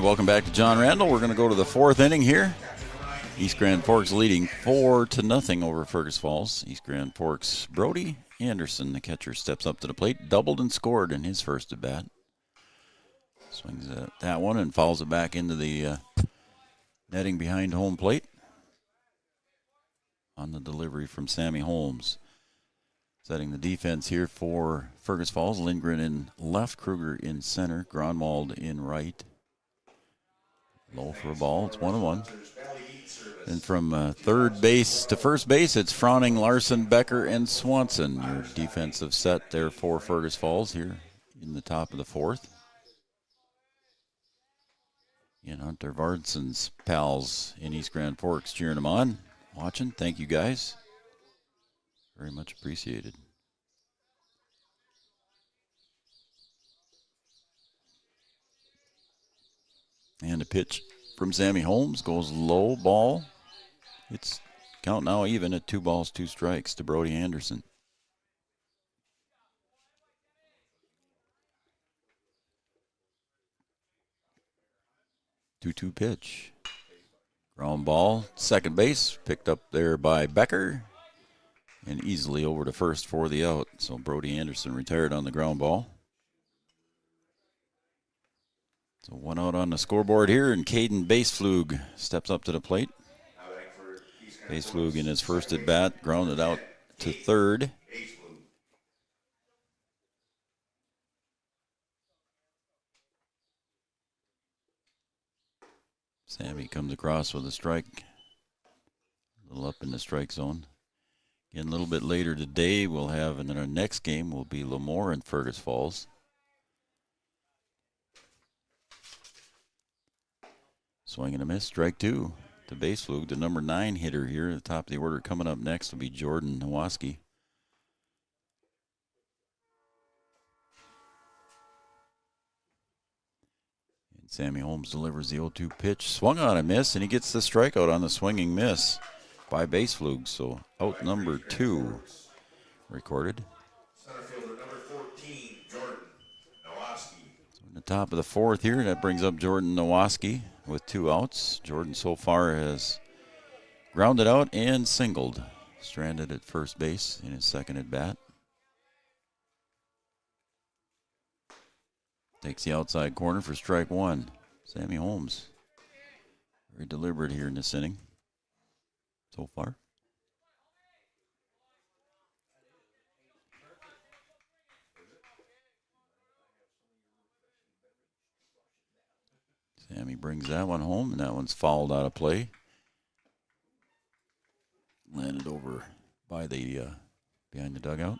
right, welcome back to John Randall. We're going to go to the fourth inning here. East Grand Forks leading 4-0 over Fergus Falls. East Grand Forks Brody Anderson, the catcher, steps up to the plate, doubled and scored in his first at bat. Swings at that one and fouls it back into the netting behind home plate on the delivery from Sammy Holmes. Setting the defense here for Fergus Falls, Lindgren in left, Kruger in center, Gronwald in right. Low for a ball, it's 1-1. And from third base to first base, it's Frowning, Larson, Becker, and Swanson. Your defensive set there for Fergus Falls here in the top of the fourth. And Hunter Vardson's pals in East Grand Forks cheering them on, watching. Thank you guys. Very much appreciated. And a pitch from Sammy Holmes goes low, ball. It's count now even at 2 balls, 2 strikes to Brody Anderson. Two-two pitch. Ground ball, second base, picked up there by Becker. And easily over to first for the out. So Brody Anderson retired on the ground ball. So 1 out on the scoreboard here, and Caden Baseflug steps up to the plate. Baseflug in his first at bat, grounded out to third. Sammy comes across with a strike. A little up in the strike zone. Again, a little bit later today, we'll have, and then our next game will be Lemoore and Fergus Falls. Swing and a miss, strike 2 to Baseflug, the number 9 hitter here at the top of the order. Coming up next will be Jordan Nowaski. And Sammy Holmes delivers the 0-2 pitch, swung on a miss, and he gets the strikeout on the swinging miss by Baseflug. So out number 2 recorded. Center fielder number 14, Jordan Nowaski. So in the top of the fourth here, that brings up Jordan Nowaski with 2 outs. Jordan so far has grounded out and singled. Stranded at first base in his second at bat. Takes the outside corner for strike 1. Sammy Holmes. Very deliberate here in this inning so far. Sammy brings that one home, and that one's fouled out of play. Landed over by the behind the dugout.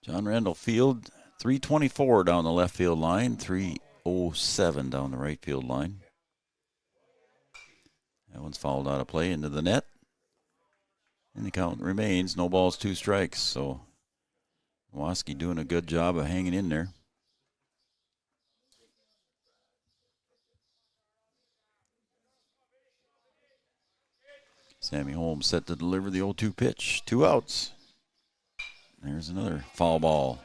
John Randall Field, 324 down the left field line, 307 down the right field line. That one's fouled out of play into the net. And the count remains no balls, 2 strikes. So Nowaski doing a good job of hanging in there. Sammy Holmes set to deliver the 0-2 pitch. 2 outs. There's another foul ball.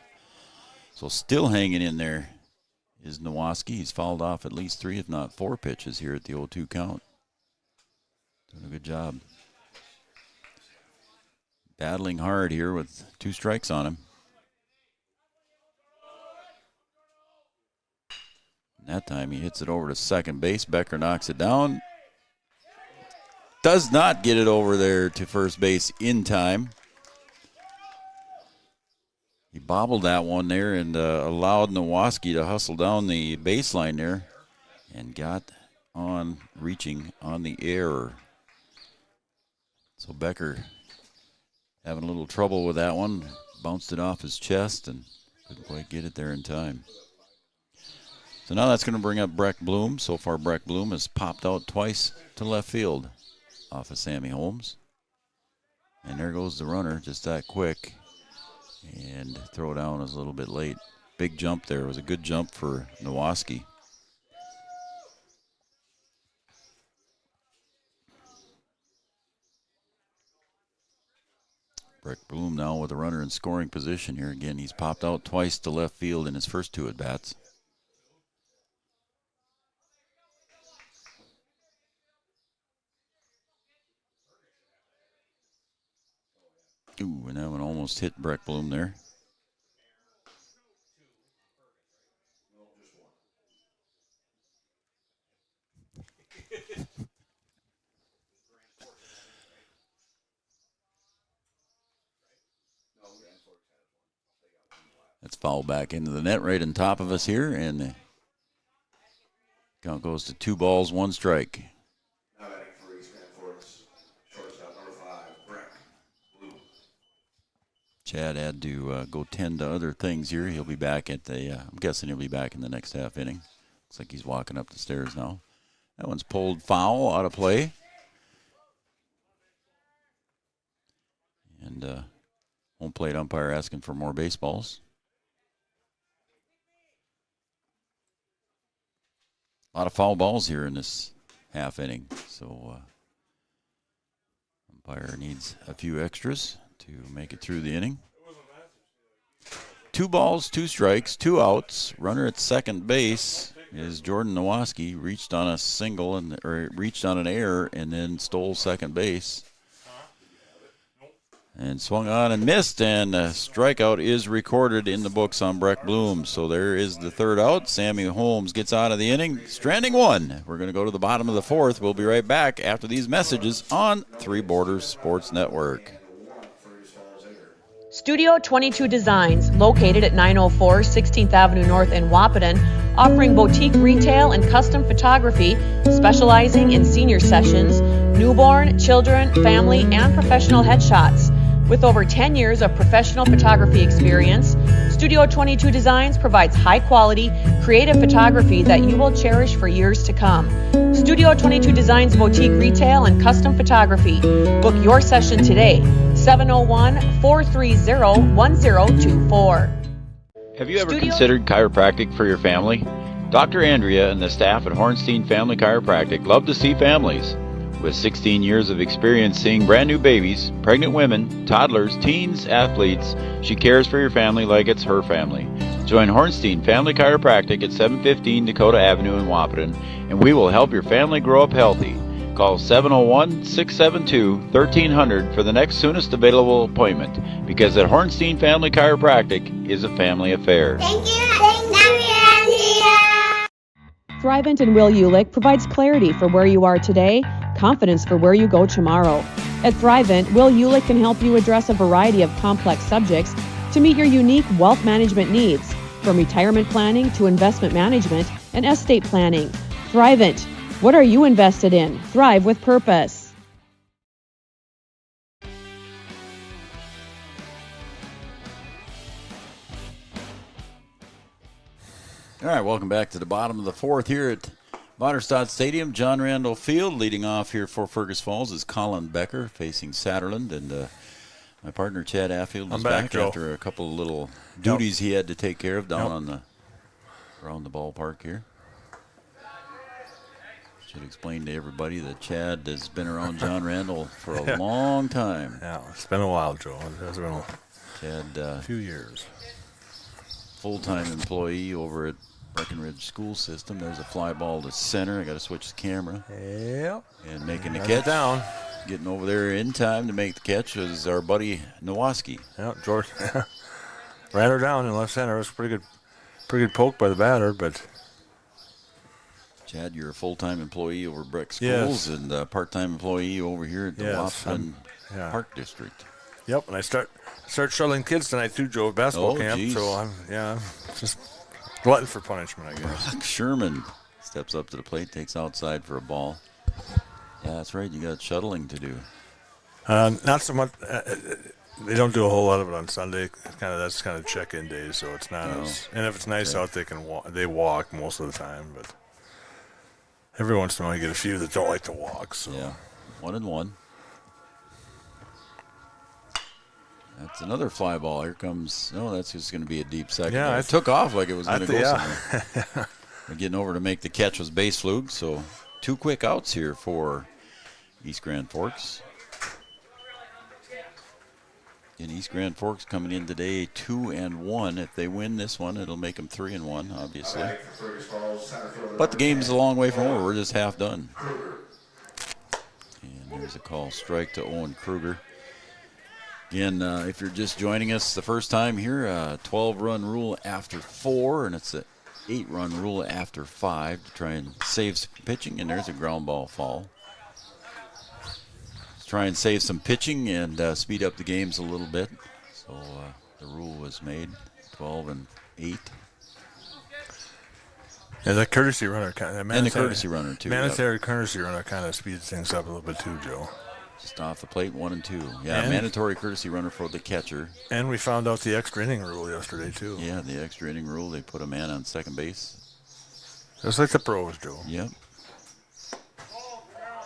So still hanging in there is Nowaski. He's fouled off at least 3, if not 4 pitches here at the 0-2 count. Doing a good job. Battling hard here with 2 strikes on him. And that time he hits it over to second base. Becker knocks it down. Does not get it over there to first base in time. He bobbled that one there and allowed Nowaski to hustle down the baseline there and got on reaching on the error. So Becker having a little trouble with that one. Bounced it off his chest and couldn't quite get it there in time. So now that's going to bring up Breck Bloom. So far Breck Bloom has popped out twice to left field off of Sammy Holmes. And there goes the runner just that quick. And throw down was a little bit late. Big jump there. It was a good jump for Nowaski. Breck Bloom now with a runner in scoring position here. Again, he's popped out twice to left field in his first 2 at-bats. Ooh, and that one almost hit Breck Bloom there. That's fouled back into the net right on top of us here, and the count goes to 2 balls, 1 strike. Now batting for East Grand Forks, shortstop number 5, Breck Bloom. Chad had to go tend to other things here. He'll be back at the, I'm guessing he'll be back in the next half inning. Looks like he's walking up the stairs now. That one's pulled foul, out of play. And home plate umpire asking for more baseballs. A lot of foul balls here in this half inning. So umpire needs a few extras to make it through the inning. 2 balls, 2 strikes, 2 outs. Runner at second base is Jordan Nowaski. Reached on a single or reached on an error and then stole second base. And swung on and missed, and a strikeout is recorded in the books on Breck Bloom. So there is the 3rd out. Sammy Holmes gets out of the inning, stranding 1. We're going to go to the bottom of the 4th. We'll be right back after these messages on Three Borders Sports Network. Studio 22 Designs, located at 904 16th Avenue North in Wahpeton, offering boutique retail and custom photography, specializing in senior sessions, newborn, children, family, and professional headshots. With over 10 years of professional photography experience, Studio 22 Designs provides high-quality, creative photography that you will cherish for years to come. Studio 22 Designs boutique retail and custom photography. Book your session today, 701-430-1024. Have you ever considered chiropractic for your family? Dr. Andrea and the staff at Hornstein Family Chiropractic love to see families. With 16 years of experience seeing brand new babies, pregnant women, toddlers, teens, athletes, she cares for your family like it's her family. Join Hornstein Family Chiropractic at 715 Dakota Avenue in Wahpeton, and we will help your family grow up healthy. Call 701-672-1300 for the next soonest available appointment, because at Hornstein Family Chiropractic is a family affair. Thank you, Andrea. Thrivent and Will Ulick provides clarity for where you are today, confidence for where you go tomorrow. At Thrivent, Will Ulick can help you address a variety of complex subjects to meet your unique wealth management needs, from retirement planning to investment management and estate planning. Thrivent, what are you invested in? Thrive with purpose. All right, welcome back to the bottom of the 4th here at Vaterstad Stadium. John Randall Field. Leading off here for Fergus Falls is Colin Becker facing Satterland, and my partner Chad Affield is back after a couple of little duties he had to take care of down on around the ballpark here. Should explain to everybody that Chad has been around John Randall for a long time. Yeah, it's been a while, Joe. It has been a few years. Full-time employee over at Breckenridge School System. There's a fly ball to center. I got to switch the camera. Yep. And making the catch. Down. Getting over there in time to make the catch was our buddy Nowaski. Yeah, George ran her down in left center. It was a pretty good poke by the batter, but. Chad, you're a full-time employee over at Breck Schools and a part-time employee over here at the Wahpeton Park District. Yep, and I start shuttling kids tonight too, Joe, at basketball camp. Geez. So I'm just glutton for punishment, I guess. Brock Sherman steps up to the plate, takes outside for a ball. Yeah, that's right. You got shuttling to do. Not so much. They don't do a whole lot of it on Sunday. That's kind of check-in days, so it's not. And if it's nice out, they walk most of the time. But every once in a while, you get a few that don't like to walk. So 1-1. That's another fly ball. Here comes. No, that's just going to be a deep second. Yeah, it took off like it was going to go somewhere. Getting over to make the catch was base fluke. So 2 quick outs here for East Grand Forks. And East Grand Forks coming in today 2-1. If they win this one, it'll make them 3-1, obviously. But the game's a long way from over. We're just half done. And there's a call strike to Owen Kruger. Again, if you're just joining us the first time here, 12-run rule after 4, and it's a 8-run rule after 5 to try and save some pitching, and there's a ground ball fall. Let's try and save some pitching and speed up the games a little bit. So the rule was made, 12 and 8. And the courtesy runner and the courtesy runner, too. Mandatory courtesy runner kind of speeds things up a little bit, too, Joe. Just off the plate, 1 and 2. Yeah, mandatory courtesy runner for the catcher. And we found out the extra inning rule yesterday, too. Yeah, the extra inning rule. They put a man on second base. Just like the pros, Joe. Yep.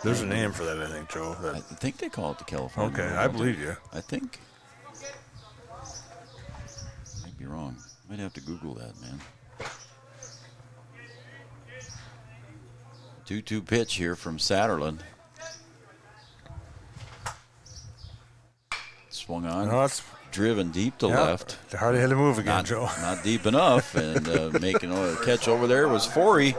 There's a name for that, I think, Joe. I think they call it the California Okay, rule. I believe you. I think. Might be wrong. Might have to Google that, man. 2-2 pitch here from Satterlund. Swung on. No, it's driven deep to left. It's hard to hit a move again, Joe. Not deep enough. And making a catch over there was Forey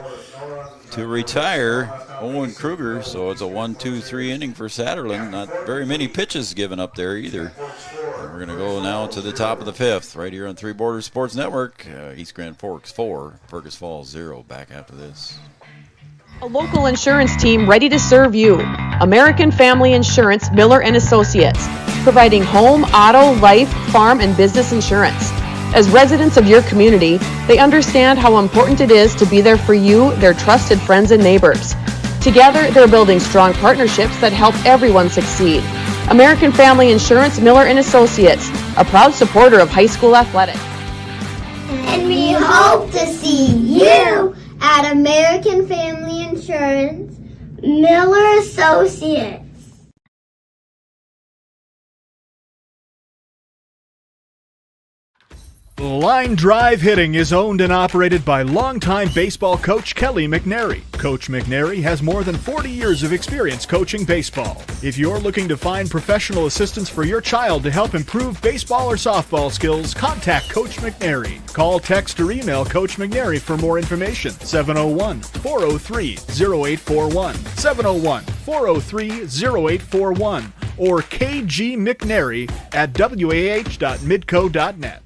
to retire Owen Kruger. So it's a 1-2-3 inning for Satterlund. Not very many pitches given up there either. And we're going to go now to the top of the 5th right here on Three Borders Sports Network. East Grand Forks 4, Fergus Falls 0. Back after this. A local insurance team ready to serve you. American Family Insurance, Miller and Associates, providing home, auto, life, farm, and business insurance. As residents of your community, they understand how important it is to be there for you, their trusted friends and neighbors. Together, they're building strong partnerships that help everyone succeed. American Family Insurance, Miller and Associates, a proud supporter of high school athletics. And we hope to see you at American Family Insurance, Miller Associates. Line Drive Hitting is owned and operated by longtime baseball coach Kelly McNary. Coach McNary has more than 40 years of experience coaching baseball. If you're looking to find professional assistance for your child to help improve baseball or softball skills, contact Coach McNary. Call, text, or email Coach McNary for more information. 701-403-0841. 701-403-0841 or kgmcnary@wah.midco.net.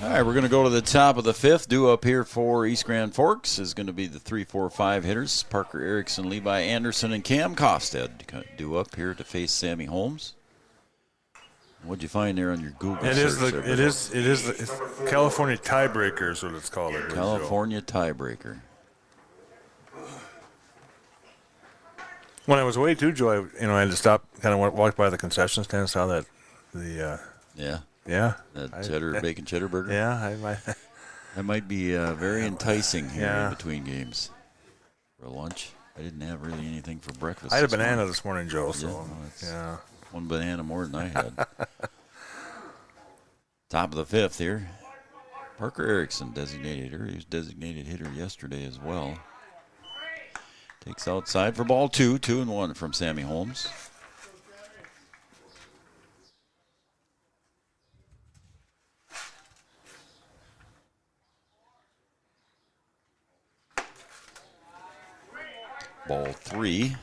All right, we're going to go to the top of the 5th. Due up here for East Grand Forks is going to be the 3-4-5 hitters. Parker Erickson, Levi Anderson, and Cam Costed due up here to face Sammy Holmes. What'd you find there on your Google search? It is the California tiebreaker is what it's called. California tiebreaker. When I was away too, Joe, I had to stop, kind of walk by the concession stand, saw that that bacon cheddar burger. Yeah, that might be very enticing here in between games for lunch. I didn't have really anything for breakfast. I had a banana this morning, Joe. One banana more than I had. Top of the 5th here. Parker Erickson, designated hitter. He was designated hitter yesterday as well. Takes outside for ball 2, 2-1 from Sammy Holmes. Ball 3.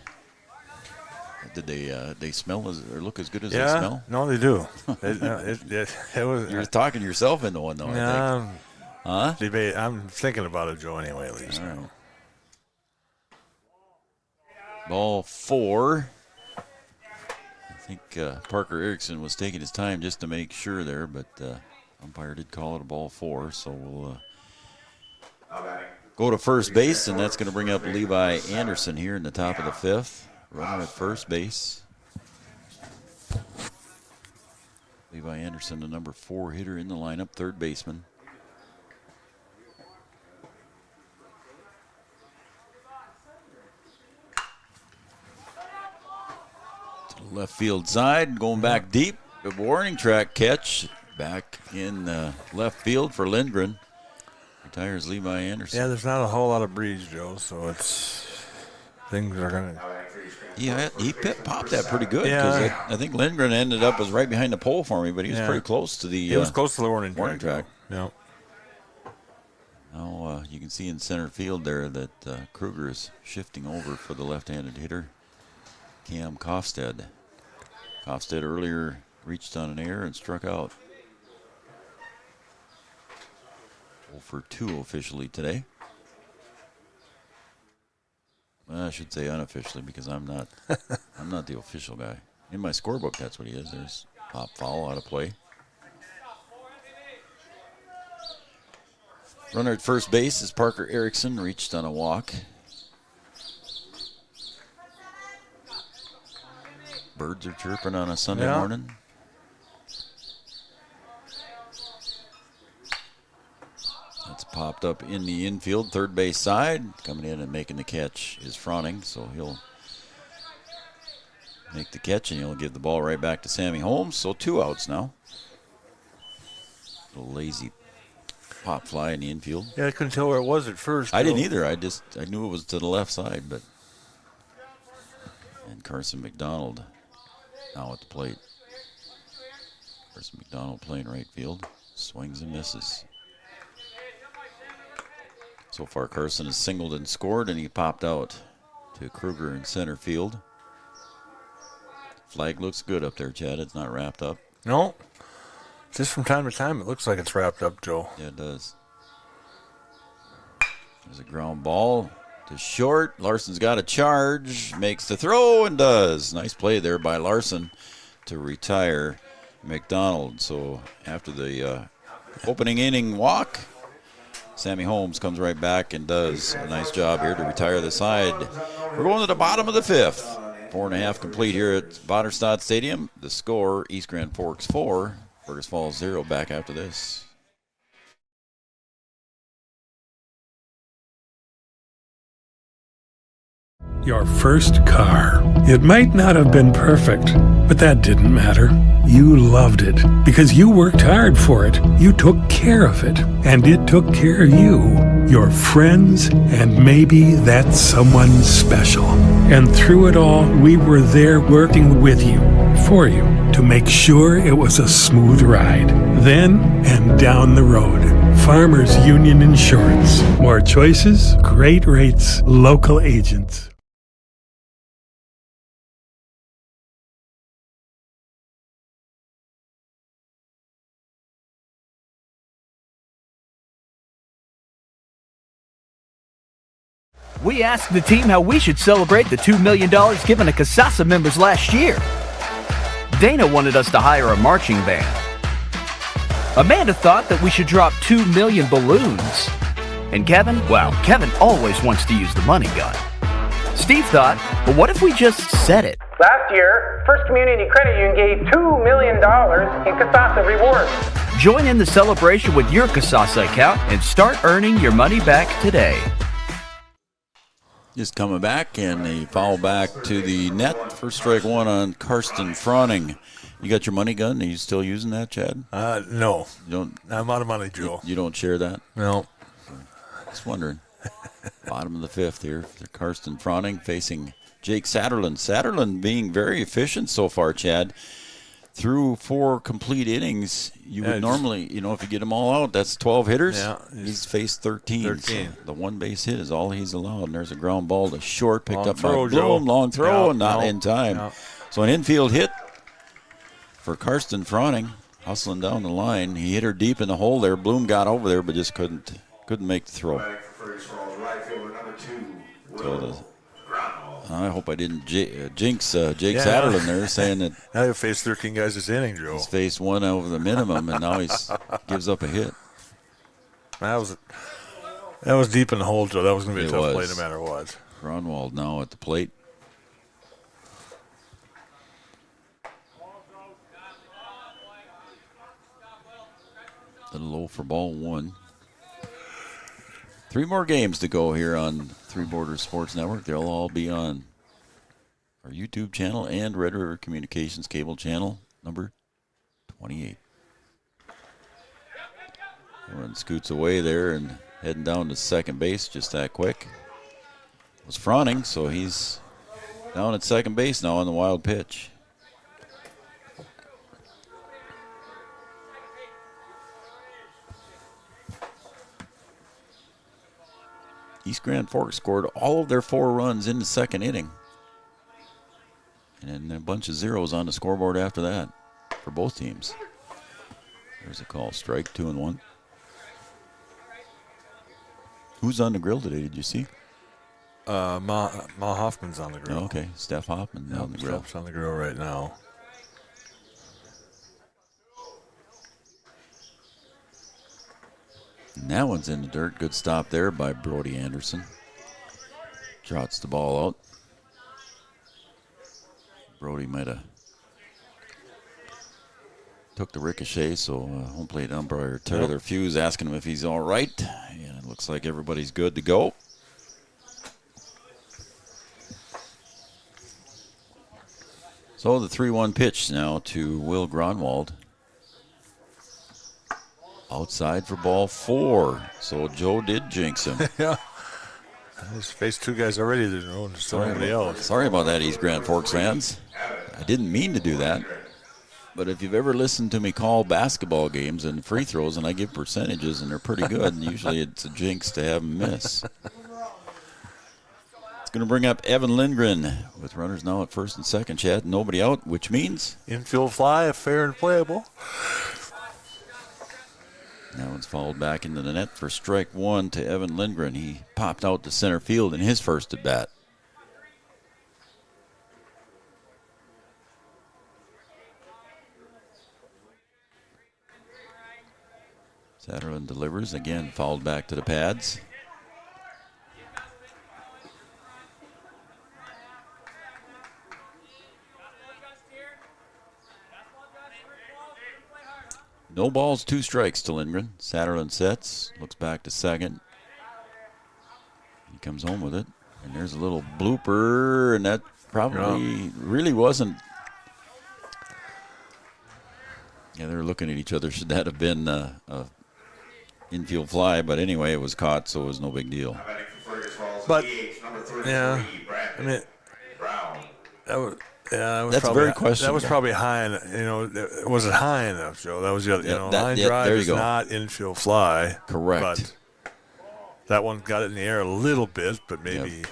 Did they smell or look as good as they smell? No, they do. You're talking yourself into one, though, I think. Huh? Debate. I'm thinking about it, Joe, anyway, at least. All right. Ball 4. I think Parker Erickson was taking his time just to make sure there, but umpire did call it a ball 4, so we'll go to first base, and that's going to bring up Levi Anderson here in the top of the 5th. Runner at first base. Levi Anderson, the number 4 hitter in the lineup, third baseman. To the left field side, going back deep. A warning track catch back in left field for Lindgren. Retires Levi Anderson. Yeah, there's not a whole lot of breeze, Joe, so things are going to Yeah, he popped that pretty good. Because I think Lindgren ended up was right behind the pole for me, but he was pretty close to the. He was close to the warning track. Yeah. Now you can see in center field there that Kruger is shifting over for the left-handed hitter, Cam Kofstad. Kofstad earlier reached on an error and struck out. 0 for 2 officially today. Well, I should say unofficially because I'm not I'm not the official guy. In my scorebook, that's what he is. There's pop foul out of play. Runner at first base is Parker Erickson, reached on a walk. Birds are chirping on a Sunday morning. That's popped up in the infield, third base side. Coming in and making the catch is Froning, so he'll make the catch and he'll give the ball right back to Sammy Holmes. So 2 outs now. A little lazy pop fly in the infield. Yeah, I couldn't tell where it was at first. I didn't either. I knew it was to the left side, but. And Carson McDonald now at the plate. Carson McDonald playing right field. Swings and misses. So far, Carson has singled and scored, and he popped out to Kruger in center field. Flag looks good up there, Chad. It's not wrapped up. No. Just from time to time, it looks like it's wrapped up, Joe. Yeah, it does. There's a ground ball to short. Larson's got a charge, makes the throw, and does. Nice play there by Larson to retire McDonald. So after the opening inning walk, Sammy Holmes comes right back and does a nice job here to retire the side. We're going to the bottom of the 5th. 4.5 complete here at Vaderstad Stadium. The score, East Grand Forks 4, Fergus Falls 0. Back after this. Your first car. It might not have been perfect, but that didn't matter. You loved it because you worked hard for it. You took care of it, and it took care of you, your friends, and maybe that someone special. And through it all, we were there working with you, for you, to make sure it was a smooth ride. Then and down the road. Farmers Union Insurance. More choices, great rates, local agents. We asked the team how we should celebrate the $2 million given to Casasa members last year. Dana wanted us to hire a marching band. Amanda thought that we should drop 2 million balloons. And Kevin, well, Kevin always wants to use the money gun. Steve thought, well, what if we just said it? Last year, First Community Credit Union gave $2 million in Casasa rewards. Join in the celebration with your Casasa account and start earning your money back today. Just coming back, and they foul back to the net. First strike one on Karsten Froning. You got your money gun? Are you still using that, Chad? No. You don't? I'm out of money, Joe. You don't share that? No. Just wondering. Bottom of the 5th here for Karsten Froning facing Jake Satterlund. Satterlund being very efficient so far, Chad. Through 4 complete innings, you would normally, if you get them all out, that's 12 hitters. Yeah, he's faced 13. So the 1 base hit is all he's allowed. And there's a ground ball to short, picked up by Bloom. Long throw, and not in time. Yeah. So an infield hit for Karsten Froning, hustling down the line. He hit her deep in the hole there. Bloom got over there, but just couldn't make the throw. So I hope I didn't jinx Jake Satterlund there, saying that now he'll face 13 guys this inning, Joe. He's faced 1 over the minimum, and now he gives up a hit. That was deep in the hole, Joe. That was going to be a tough play no matter what. Grunwald now at the plate. A little low for ball 1. 3 more games to go here on Three Borders Sports Network. They'll all be on our YouTube channel and Red River Communications cable channel number 28. Everyone scoots away there and heading down to second base just that quick. It was Froning, so he's Down at second base now on the wild pitch. East Grand Forks scored all of their 4 runs in the second inning. And then a bunch of zeros on the scoreboard after that for both teams. There's a call. Strike, 2-1. Who's on the grill today, did you see? Ma Hoffman's on the grill. Oh, okay, Steph Hoffman on the grill. Steph's on the grill right now. And that one's in the dirt. Good stop there by Brody Anderson. Trots the ball out. Brody might have took the ricochet, so home plate umpire Tyler Fuse asking him if he's all right. And it looks like everybody's good to go. So the 3-1 pitch now to Will Gronwald. Outside for ball 4. So Joe did jinx him. Yeah. He's faced 2 guys already. There's still nobody else. Sorry about that, East Grand Forks fans. I didn't mean to do that. But if you've ever listened to me call basketball games and free throws, and I give percentages, and they're pretty good, and usually it's a jinx to have them miss. It's going to bring up Evan Lindgren with runners now at first and second. Chad, nobody out, which means? Infield fly, fair and playable. That one's fouled back into the net for strike 1 to Evan Lindgren. He popped out to center field in his first at bat. Satterlund delivers, again fouled back to the pads. No balls, 2 strikes to Lindgren. Satterlund sets, looks back to second. He comes home with it. And there's a little blooper, and that probably really wasn't. Yeah, they were looking at each other. Should that have been a infield fly? But anyway, it was caught, so it was no big deal. But, yeah, I mean, that was. Yeah, that's probably, very questionable. That was probably high. Was it high enough, Joe? That was the other. Line drive is not infield fly. Correct. But that one got it in the air a little bit, but maybe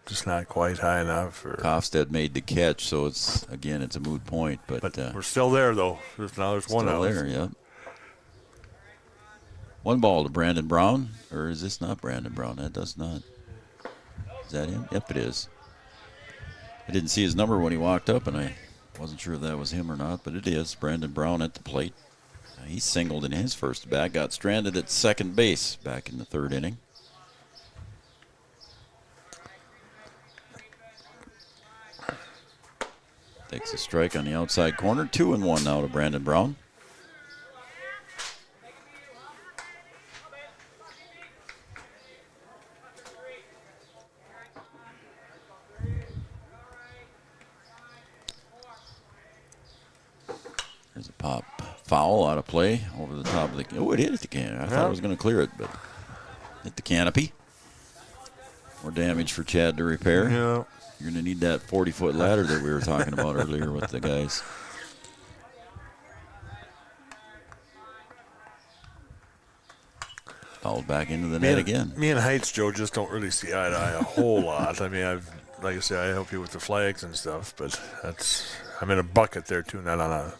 just not quite high enough. Kofstad made the catch, so it's a moot point. But we're still there, though. There's one out. There, yeah. 1 ball to Brandon Brown, or is this not Brandon Brown? That does not. Is that him? Yep, it is. I didn't see his number when he walked up, and I wasn't sure if that was him or not, but it is. Brandon Brown at the plate. He singled in his first bat, got stranded at second base back in the 3rd inning. Takes a strike on the outside corner. 2-1 now to Brandon Brown. There's a pop foul out of play over the top of the. Oh, it hit the can. I thought it was going to clear it, but hit the canopy. More damage for Chad to repair. Yeah. You're going to need that 40-foot ladder that we were talking about earlier with the guys. Fouled back into the net again. Me and Heights, Joe, just don't really see eye to eye a whole lot. I mean, like I say, I help you with the flags and stuff, but I'm in a bucket there too, not on a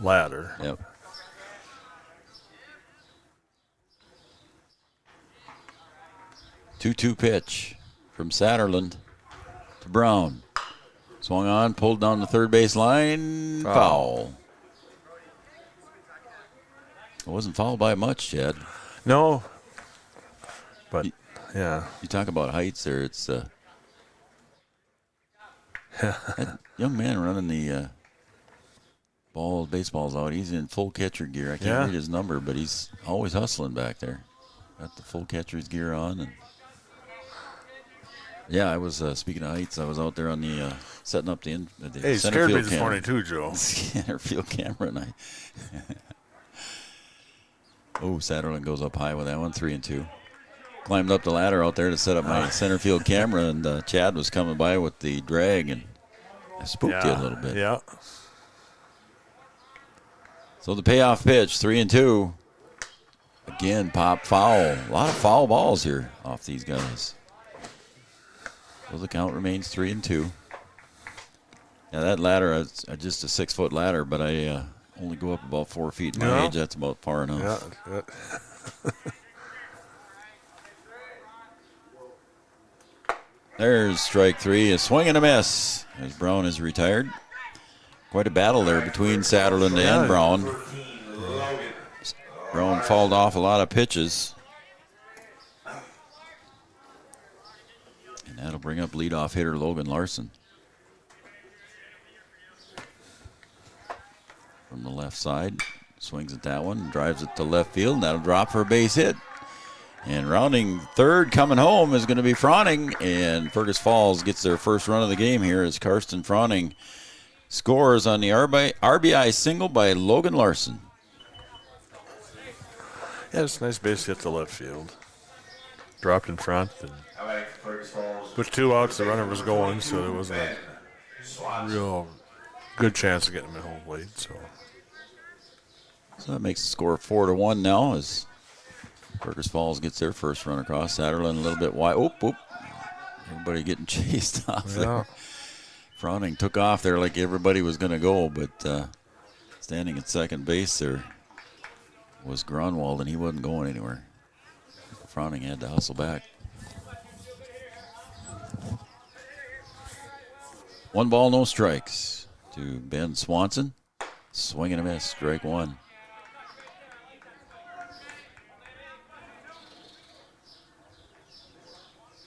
ladder. Yep. Two-two pitch from Satterlund to Brown. Swung on, pulled down the third base line. Foul. It wasn't fouled by much, Chad. No. But, yeah. You talk about heights there. It's that young man running the baseball's out. He's in full catcher gear. I can't read his number, but he's always hustling back there. Got the full catcher's gear on. And yeah, I was, speaking of heights, I was out there on the setting up the hey, center field field me this morning too, Joe. Center field camera, and Oh, Satterlund goes up high with that one, 3-2. climbed up the ladder out there to set up my center field camera, and Chad was coming by with the drag, and I spooked you a little bit. Yeah. So the payoff pitch, 3-2. Again, pop foul. A lot of foul balls here off these guys. So the count remains 3-2. Yeah, that ladder is just a 6-foot ladder, but I only go up about 4 feet. My age, that's about far enough. Yeah. There's strike 3, a swing and a miss as Brown is retired. Quite a battle there between Satterland and Brown. Brown fouled off a lot of pitches. And that'll bring up leadoff hitter Logan Larson. From the left side, swings at that one, drives it to left field, and that'll drop for a base hit. And rounding third, coming home, is going to be Froning, and Fergus Falls gets their first run of the game here as Karsten Froning scores on the RBI single by Logan Larson. Yeah, it's a nice base hit to left field. Dropped in front. And with 2 outs, the runner was going, so there wasn't a real good chance of getting him at home plate. So that makes the score 4-1 now as Fergus Falls gets their first run across. Satterland a little bit wide. Oop. Everybody getting chased off there. Froning took off there like everybody was going to go, but standing at second base there was Grunwald, and he wasn't going anywhere. Froning had to hustle back. 1 ball, no strikes to Ben Swanson. Swing and a miss, strike 1.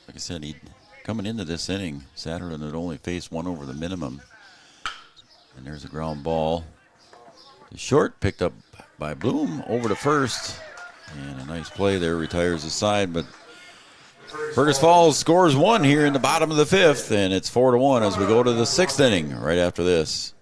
Like I said, coming into this inning, Satterland had only faced 1 over the minimum. And there's a ground ball to short, picked up by Bloom over to first. And a nice play there, retires the side. But Fergus Falls scores 1 here in the bottom of the 5th, and it's 4-1 as we go to the 6th inning right after this.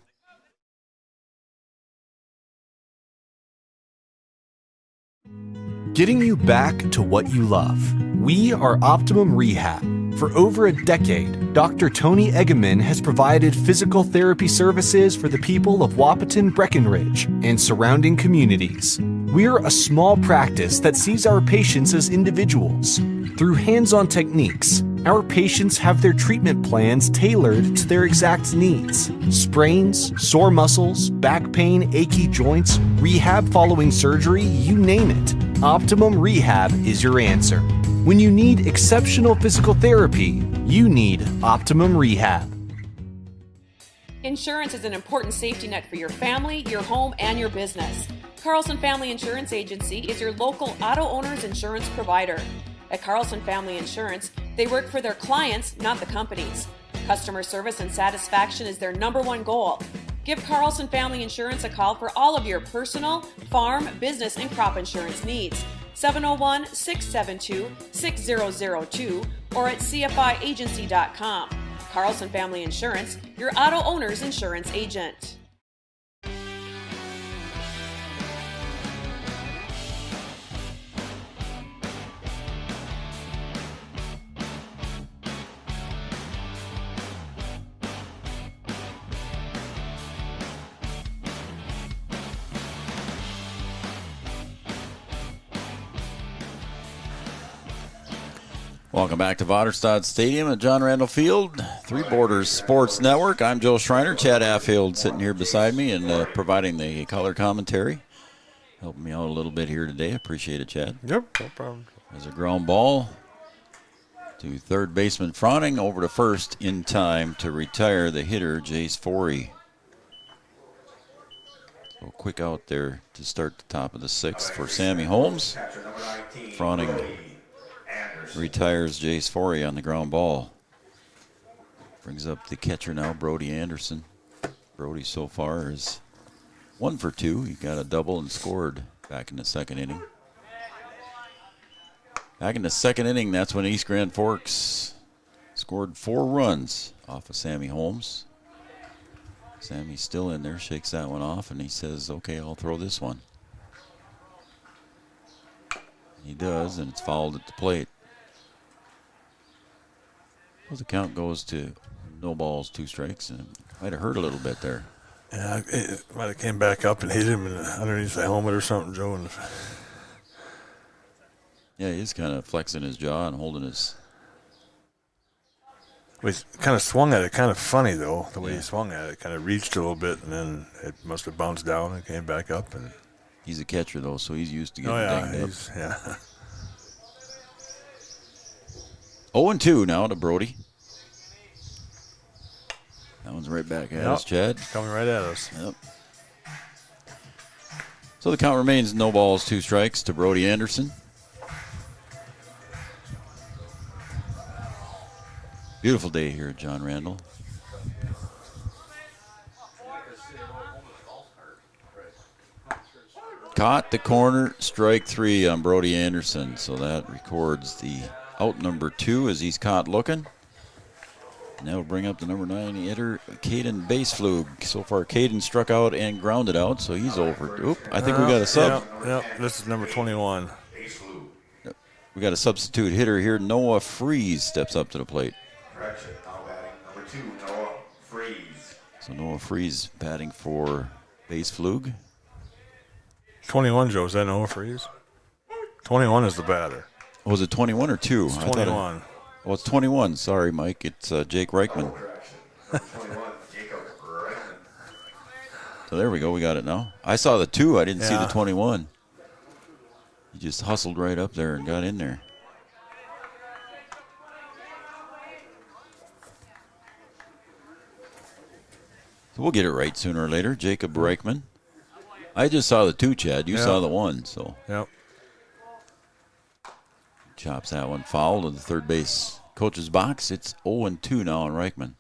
Getting you back to what you love. We are Optimum Rehab. For over a decade, Dr. Tony Egeman has provided physical therapy services for the people of Wahpeton, Breckenridge, and surrounding communities. We're a small practice that sees our patients as individuals. Through hands-on techniques, our patients have their treatment plans tailored to their exact needs. Sprains, sore muscles, back pain, achy joints, rehab following surgery, you name it. Optimum Rehab is your answer. When you need exceptional physical therapy, you need Optimum Rehab. Insurance is an important safety net for your family, your home, and your business. Carlson Family Insurance Agency is your local auto owner's insurance provider. At Carlson Family Insurance, they work for their clients, not the companies. Customer service and satisfaction is their #1 goal. Give Carlson Family Insurance a call for all of your personal, farm, business, and crop insurance needs. 701-672-6002 or at cfiagency.com. Carlson Family Insurance, your auto owner's insurance agent. Welcome back to Vaterstad Stadium at John Randall Field, Three Borders Sports Network. I'm Joe Schreiner. Chad Affield sitting here beside me and providing the color commentary. Helping me out a little bit here today. Appreciate it, Chad. Yep, no problem. There's a ground ball to third baseman Froning, over to first in time to retire the hitter, Jace Forey. So quick out there to start the top of the 6th for Sammy Holmes. Froning retires Jace Forey on the ground ball. Brings up the catcher now, Brody Anderson. Brody so far is 1 for 2. He got a double and scored back in the 2nd inning. Back in the 2nd inning, that's when East Grand Forks scored 4 runs off of Sammy Holmes. Sammy's still in there, shakes that one off, and he says, okay, I'll throw this one. He does, and it's fouled at the plate. So the count goes to no balls, 2 strikes, and it might have hurt a little bit there. Yeah, it might have came back up and hit him underneath the helmet or something, Joe. And yeah, he's kind of flexing his jaw and holding his. He kind of swung at it, kind of funny though. The way he swung at it, kind of reached a little bit, and then it must have bounced down and came back up. And he's a catcher though, so he's used to getting dinged up. Yeah. 0-2 now to Brody. That one's right back at us, Chad. Coming right at us. Yep. So the count remains no balls, 2 strikes to Brody Anderson. Beautiful day here at John Randall. Caught the corner, strike 3 on Brody Anderson. So that records the out number 2 as he's caught looking. Now we'll bring up the number 9 hitter, Caden Baseflug. So far, Caden struck out and grounded out, so he's over. Oop, I think we got a sub. Yep, this is number 21. Yep. We got a substitute hitter here. Noah Freeze steps up to the plate. Correction, now batting number 2, Noah Freeze. So Noah Freeze batting for Baseflug. 21, Joe, is that Noah Freeze? 21 is the batter. Was it 21 or 2? It's 21. Oh, it's 21. Sorry, Mike. It's Jake Reichman. So there we go. We got it now. I saw the 2. I didn't see the 21. He just hustled right up there and got in there. So we'll get it right sooner or later. Jacob Reichman. I just saw the 2, Chad. You saw the 1. So. Yep. Chops that one foul to the third base coach's box. It's 0-2 now on Reichman.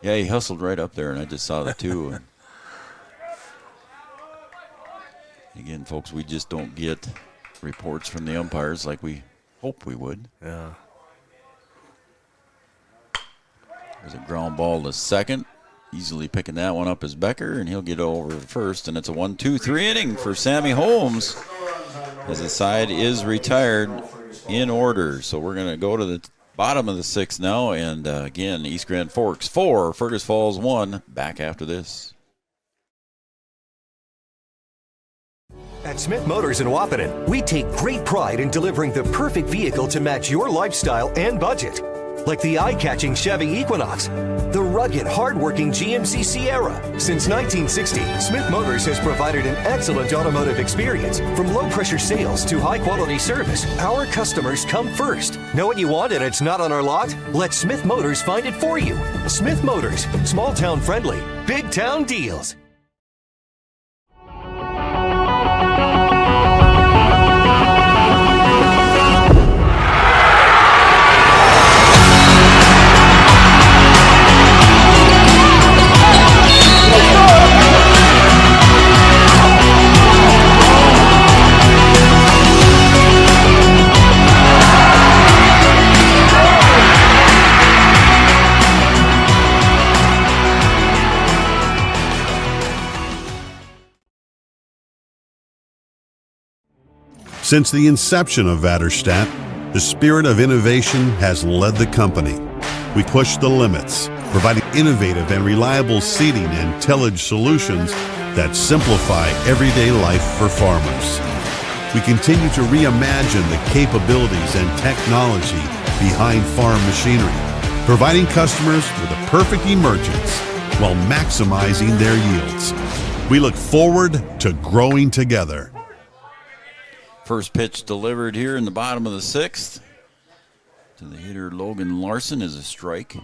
Yeah, he hustled right up there, and I just saw the 2. Again, folks, we just don't get reports from the umpires like we hope we would. Yeah. There's a ground ball to second. Easily picking that one up is Becker, and he'll get over to first. And it's a 1-2-3 inning for Sammy Holmes as the side is retired in order. So we're going to go to the bottom of the 6th now. And again, East Grand Forks 4, Fergus Falls 1. Back after this. At Smith Motors in Wahpeton, we take great pride in delivering the perfect vehicle to match your lifestyle and budget. Like the eye-catching Chevy Equinox, the rugged, hard-working GMC Sierra. Since 1960, Smith Motors has provided an excellent automotive experience. From low-pressure sales to high-quality service, our customers come first. Know what you want and it's not on our lot? Let Smith Motors find it for you. Smith Motors, small-town friendly, big-town deals. Since the inception of Vaterstadt, the spirit of innovation has led the company. We push the limits, providing innovative and reliable seeding and tillage solutions that simplify everyday life for farmers. We continue to reimagine the capabilities and technology behind farm machinery, providing customers with a perfect emergence while maximizing their yields. We look forward to growing together. First pitch delivered here in the bottom of the 6th to the hitter Logan Larson is a strike.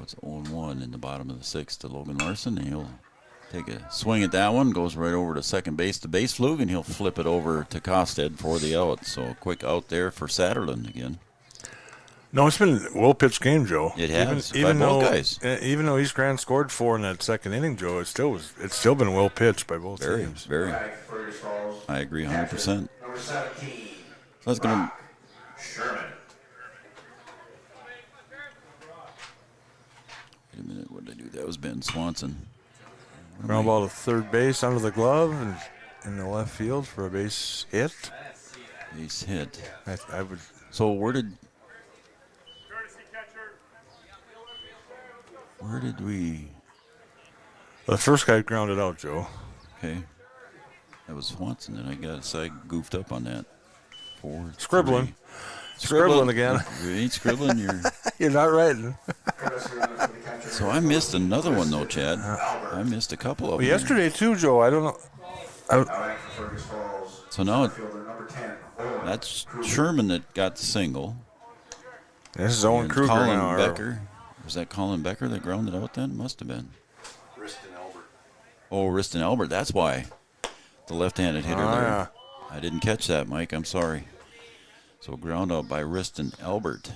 It's 0-1 in the bottom of the 6th to Logan Larson. And he'll take a swing at that one, goes right over to second base to Baseflug, and he'll flip it over to Kosted for the out. So a quick out there for Satterlund again. No, it's been a well-pitched game, Joe. It has, by both guys. Even though East Grand scored 4 in that second inning, Joe, it's still been well-pitched by both teams. Very. I agree 100%. Number 17. So that's going to... Sherman. Wait a minute, what did I do? That was Ben Swanson. Ground ball to third base under the glove and in the left field for a base hit. Base hit. I would. So where did... Where did we? The first guy grounded out, Joe. Okay. That was Swanson, and I goofed up on that. 4, Scribbling. 3. Scribbling again. You ain't scribbling. You're not writing. So I missed another one, though, Chad. I missed a couple of them. Yesterday, too, Joe. I don't know. So now that's Sherman that got the single. This is Owen Kruger Colin now. Becker. Was that Colin Becker that grounded out then? Must have been. Oh, Riston Albert. That's why. The left-handed hitter there. Yeah. I didn't catch that, Mike. I'm sorry. So ground out by Riston Albert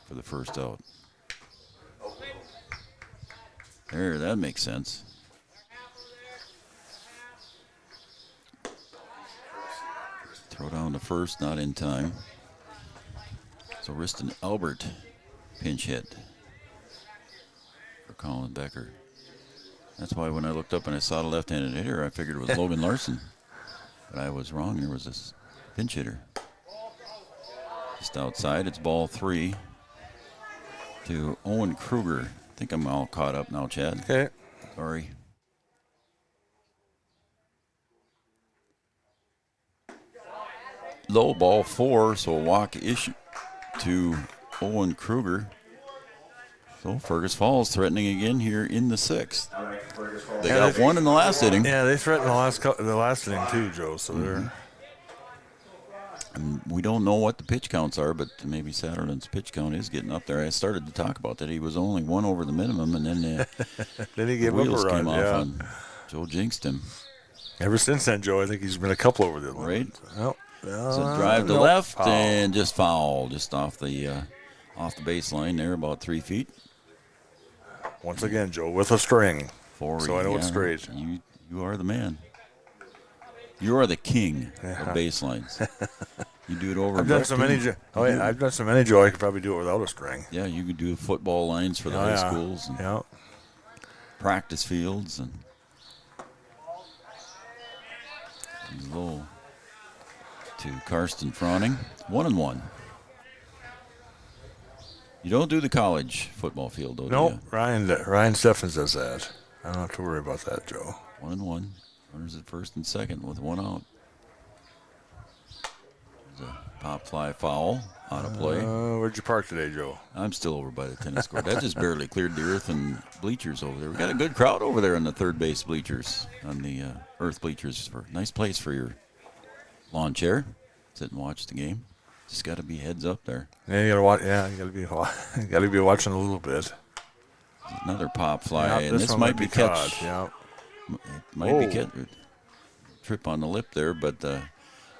for the first out. There, that makes sense. Throw down the first, not in time. So Riston Albert pinch hit for Colin Becker. That's why when I looked up and I saw the left-handed hitter, I figured it was Logan Larson. But I was wrong. There was this pinch hitter. Just outside, it's ball 3 to Owen Kruger. I think I'm all caught up now, Chad. Okay. Sorry. Low ball 4, so a walk issue to Owen Kruger. So Fergus Falls threatening again here in the 6th. They got one in the last inning. Yeah, they threatened the last inning too, Joe. So they're. And we don't know what the pitch counts are, but maybe Satterland's pitch count is getting up there. I started to talk about that. He was only one over the minimum, and then then he gave the wheels up a run. came off Yeah. on Joe jinxed him. Ever since then, Joe, I think he's been a couple over the limit. Right. Oh, So drive to left and just foul, just off the baseline there, about 3 feet. Once again, Joe, with a string. 4. So I know it's straight. You are the man. You are the king of baselines. You do it over. I've done so many. I've done so many, Joe. I could probably do it without a string. Yeah, you could do football lines for the high schools and practice fields and low to Karsten Froning. 1-1. You don't do the college football field, though. Nope. Do you? Ryan Steffens does that. I don't have to worry about that, Joe. 1-1. Runners at first and second with 1 out. There's a pop fly foul out of play. Where'd you park today, Joe? I'm still over by the tennis court. That just barely cleared the earth and bleachers over there. We got a good crowd over there on the third base bleachers, on the earth bleachers. Nice place for your lawn chair. Sit and watch the game. Just got to be heads up there. Yeah, you gotta watch. Yeah, you gotta be watching a little bit. Another pop fly, and this this one might be catch. caught. Yeah. It might be catch. Trip on the lip there, but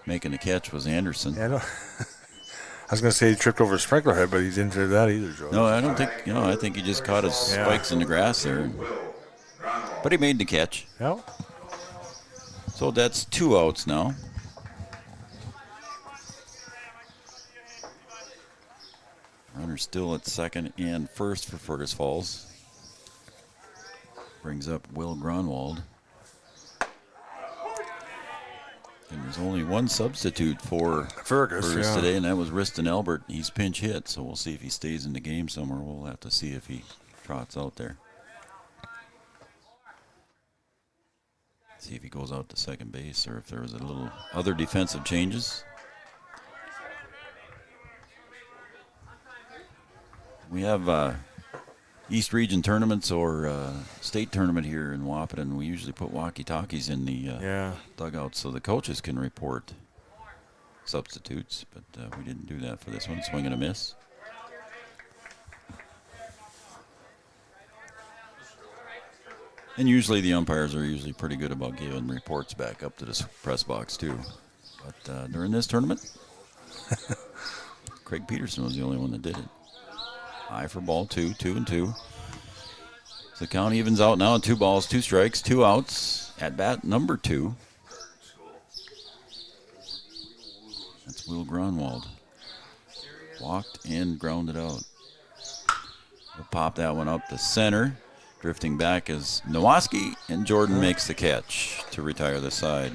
making the catch was Anderson. Yeah, I was going to say he tripped over a sprinkler head, but he didn't do that either, Joe. No, I don't think. I think he just caught his spikes in the grass there. But he made the catch. Yeah. So that's 2 outs now. Runner still at second and first for Fergus Falls. Brings up Will Gronwald. And there's only one substitute for Fergus today, and that was Riston Albert. He's pinch hit, so we'll see if he stays in the game somewhere. We'll have to see if he trots out there. See if he goes out to second base or if there was a little other defensive changes. We have East Region tournaments or state tournament here in Wahpeton. We usually put walkie-talkies in the dugouts so the coaches can report substitutes, but we didn't do that for this one. Swing and a miss. And usually the umpires are usually pretty good about giving reports back up to the press box too. But during this tournament, Craig Peterson was the only one that did it. High for ball 2, 2-2. So the count evens out now at 2 balls, 2 strikes, 2 outs. At bat number 2. That's Will Gronwald. Walked and grounded out. We'll pop that one up to center. Drifting back is Nowaski, and Jordan makes the catch to retire the side.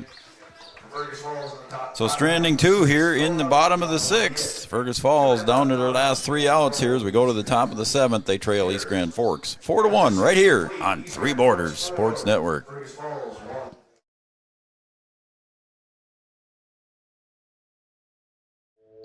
So stranding 2 here in the bottom of the 6th. Fergus Falls down to their last 3 outs here as we go to the top of the 7th. They trail East Grand Forks 4-1 right here on Three Borders Sports Network.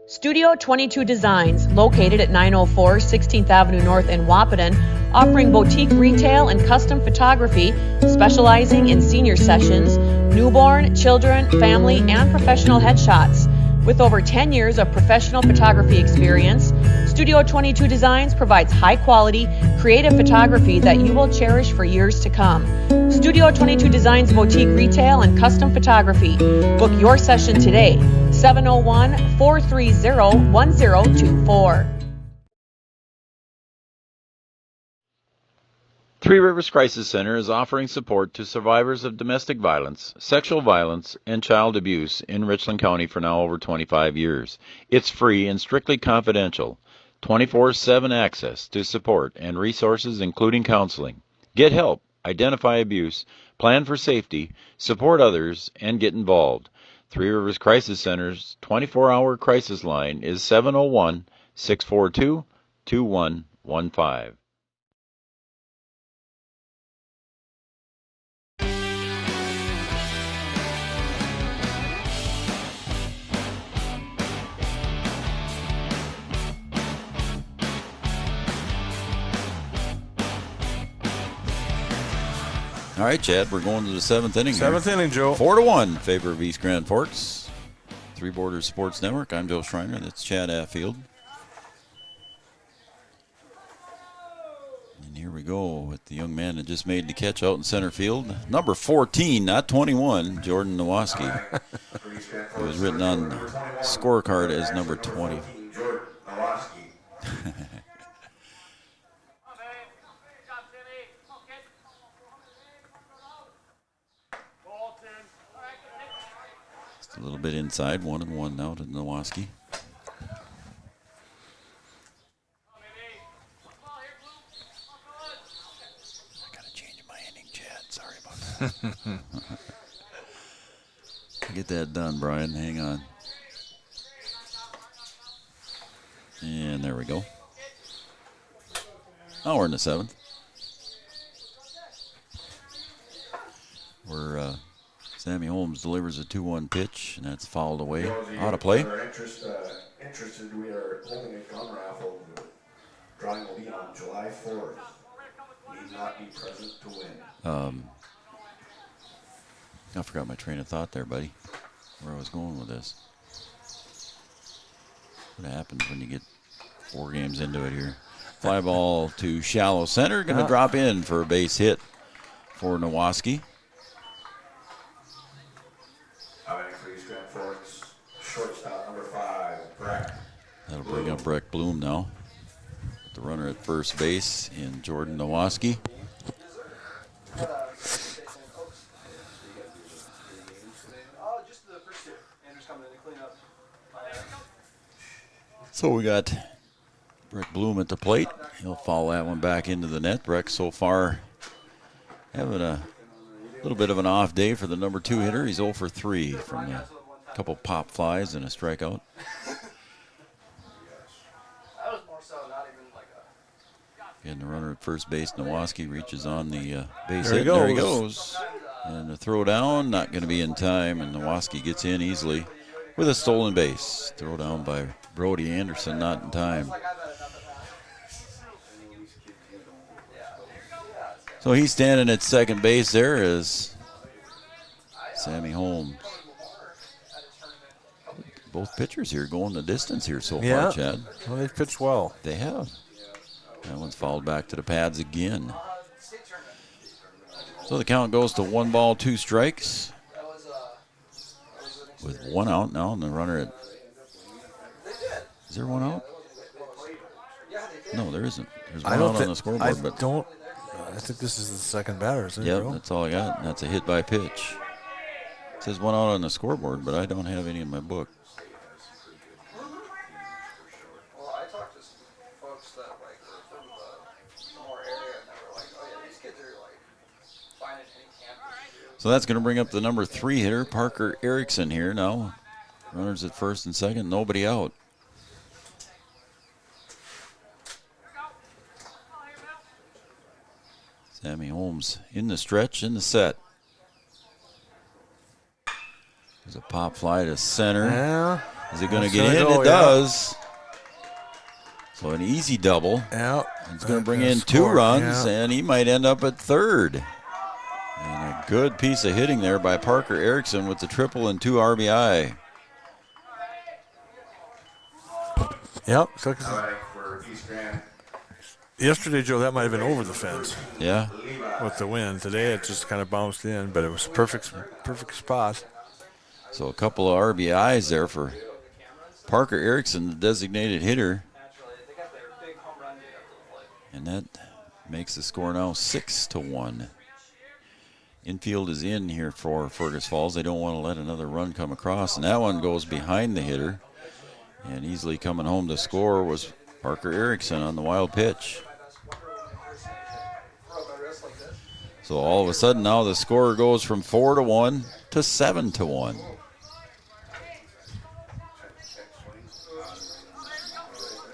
Studio 22 Designs, located at 904 16th Avenue North in Wahpeton, offering boutique retail and custom photography, specializing in senior sessions, newborn, children, family, and professional headshots. With over 10 years of professional photography experience, Studio 22 Designs provides high-quality, creative photography that you will cherish for years to come. Studio 22 Designs boutique retail and custom photography. Book your session today. 701-430-1024. Three Rivers Crisis Center is offering support to survivors of domestic violence, sexual violence, and child abuse in Richland County for now over 25 years. It's free and strictly confidential. 24/7 access to support and resources including counseling. Get help, identify abuse, plan for safety, support others, and get involved. Three Rivers Crisis Center's 24-hour crisis line is 701-642-2115. All right, Chad, we're going to the 7th inning. Seventh inning, Joe. 4-1 favor of East Grand Forks. Three Borders Sports Network. I'm Joe Schreiner. That's Chad Affield. And here we go with the young man that just made the catch out in center field. Number 14, not 21, Jordan Nowaski. It was written on the scorecard as number 20. Just a little bit inside, 1-1 now to Nowaski. Get that done, Brian. Hang on. And there we go. Oh, we're in the 7th. Where Sammy Holmes delivers a 2-1 pitch, and that's fouled away. Out of play. Interested, we are holding a gun raffle. Drawing will be on July 4th. Need not be present to win. I forgot my train of thought there, buddy. Where I was going with this. What happens when you get 4 games into it here? Fly ball to shallow center. Going to drop in for a base hit for Nowaski. Shortstop number 5, Breck. That'll bring up Breck Bloom now. The runner at first base in Jordan Nowaski. So we got Breck Bloom at the plate. He'll follow that one back into the net. Breck so far having a little bit of an off day for the number 2 hitter. He's 0 for 3 from a couple pop flies and a strikeout. Again, the runner at first base, Nowaski, reaches on the base hit. There he goes. And the throw down, not going to be in time, and Nowaski gets in easily with a stolen base. Throw down by Brody Anderson, not in time. So he's standing at second base there as Sammy Holmes. Both pitchers here going the distance here so far, Chad. Well, they pitched well. They have. That one's fouled back to the pads again. So the count goes to 1 ball, 2 strikes. With 1 out now, and the runner at... Is there 1 out? No, there isn't. There's 1 out on the scoreboard. I think this is the second batter, isn't it? Yep, that's all I got. And that's a hit by pitch. It says 1 out on the scoreboard, but I don't have any in my book. So that's going to bring up the number 3 hitter, Parker Erickson here now. Runners at first and second, nobody out. Sammy Holmes in the stretch, in the set. There's a pop fly to center. Yeah. Is it going to get in? It does. So an easy double. Yeah. It's going to bring in 2 runs, and he might end up at third. And a good piece of hitting there by Parker Erickson with the triple and 2 RBI. Yep. Yesterday, Joe, that might have been over the fence. Yeah. With the wind. Today, it just kind of bounced in, but it was a perfect spot. So a couple of RBIs there for Parker Erickson, the designated hitter. And that makes the score now 6-1. Infield is in here for Fergus Falls. They don't want to let another run come across. And that one goes behind the hitter. And easily coming home to score was Parker Erickson on the wild pitch. So all of a sudden now the score goes from 4-1 to 7-1.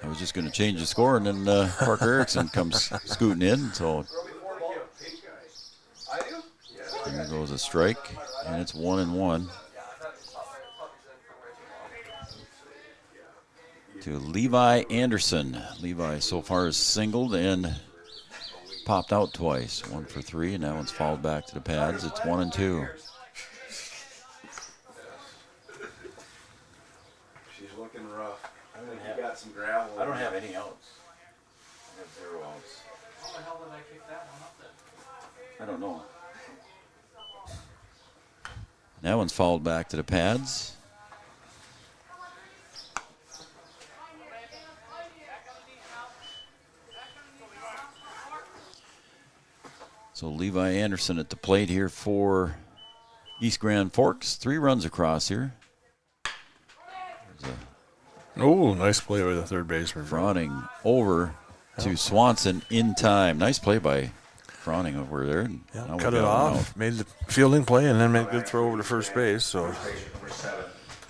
I was just going to change the score, and then Parker Erickson comes scooting in. So there goes a strike, and it's 1-1 to Levi Anderson. Levi so far is singled and popped out twice. 1 for 3, and that one's fouled back to the pads. It's 1-2. She's looking rough. You got some gravel. I don't have any outs. I have 0 outs. How the hell did I kick that one up then? I don't know. That one's fouled back to the pads. So Levi Anderson at the plate here for East Grand Forks. 3 runs across here. Oh, nice play by the third baseman. Fronting over to Swanson in time. Nice play by Fronting over there. Cut it off, made the fielding play, and then made a good throw over to first base. So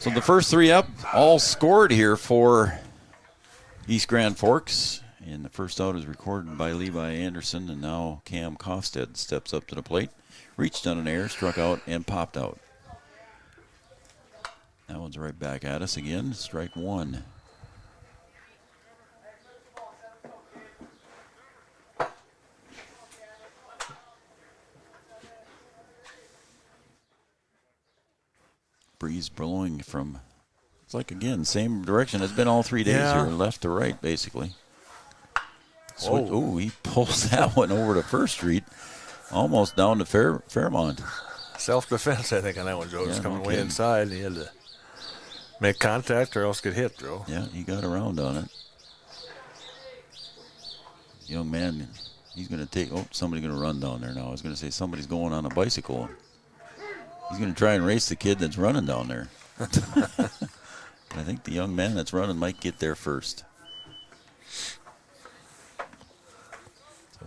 the first 3 up, all scored here for East Grand Forks. And the first out is recorded by Levi Anderson, and now Cam Kofstead steps up to the plate, reached on an air, struck out, and popped out. That one's right back at us again, strike 1. Breeze blowing from, it's like again, same direction. It's been all 3 days here, left to right basically. Oh, he pulls that one over to First Street, almost down to Fairmont. Self-defense, I think, on that one, Joe. Just coming way inside, and he had to make contact or else get hit, Joe. Yeah, he got around on it. Young man, he's going to take, somebody's going to run down there now. I was going to say somebody's going on a bicycle. He's going to try and race the kid that's running down there. I think the young man that's running might get there first.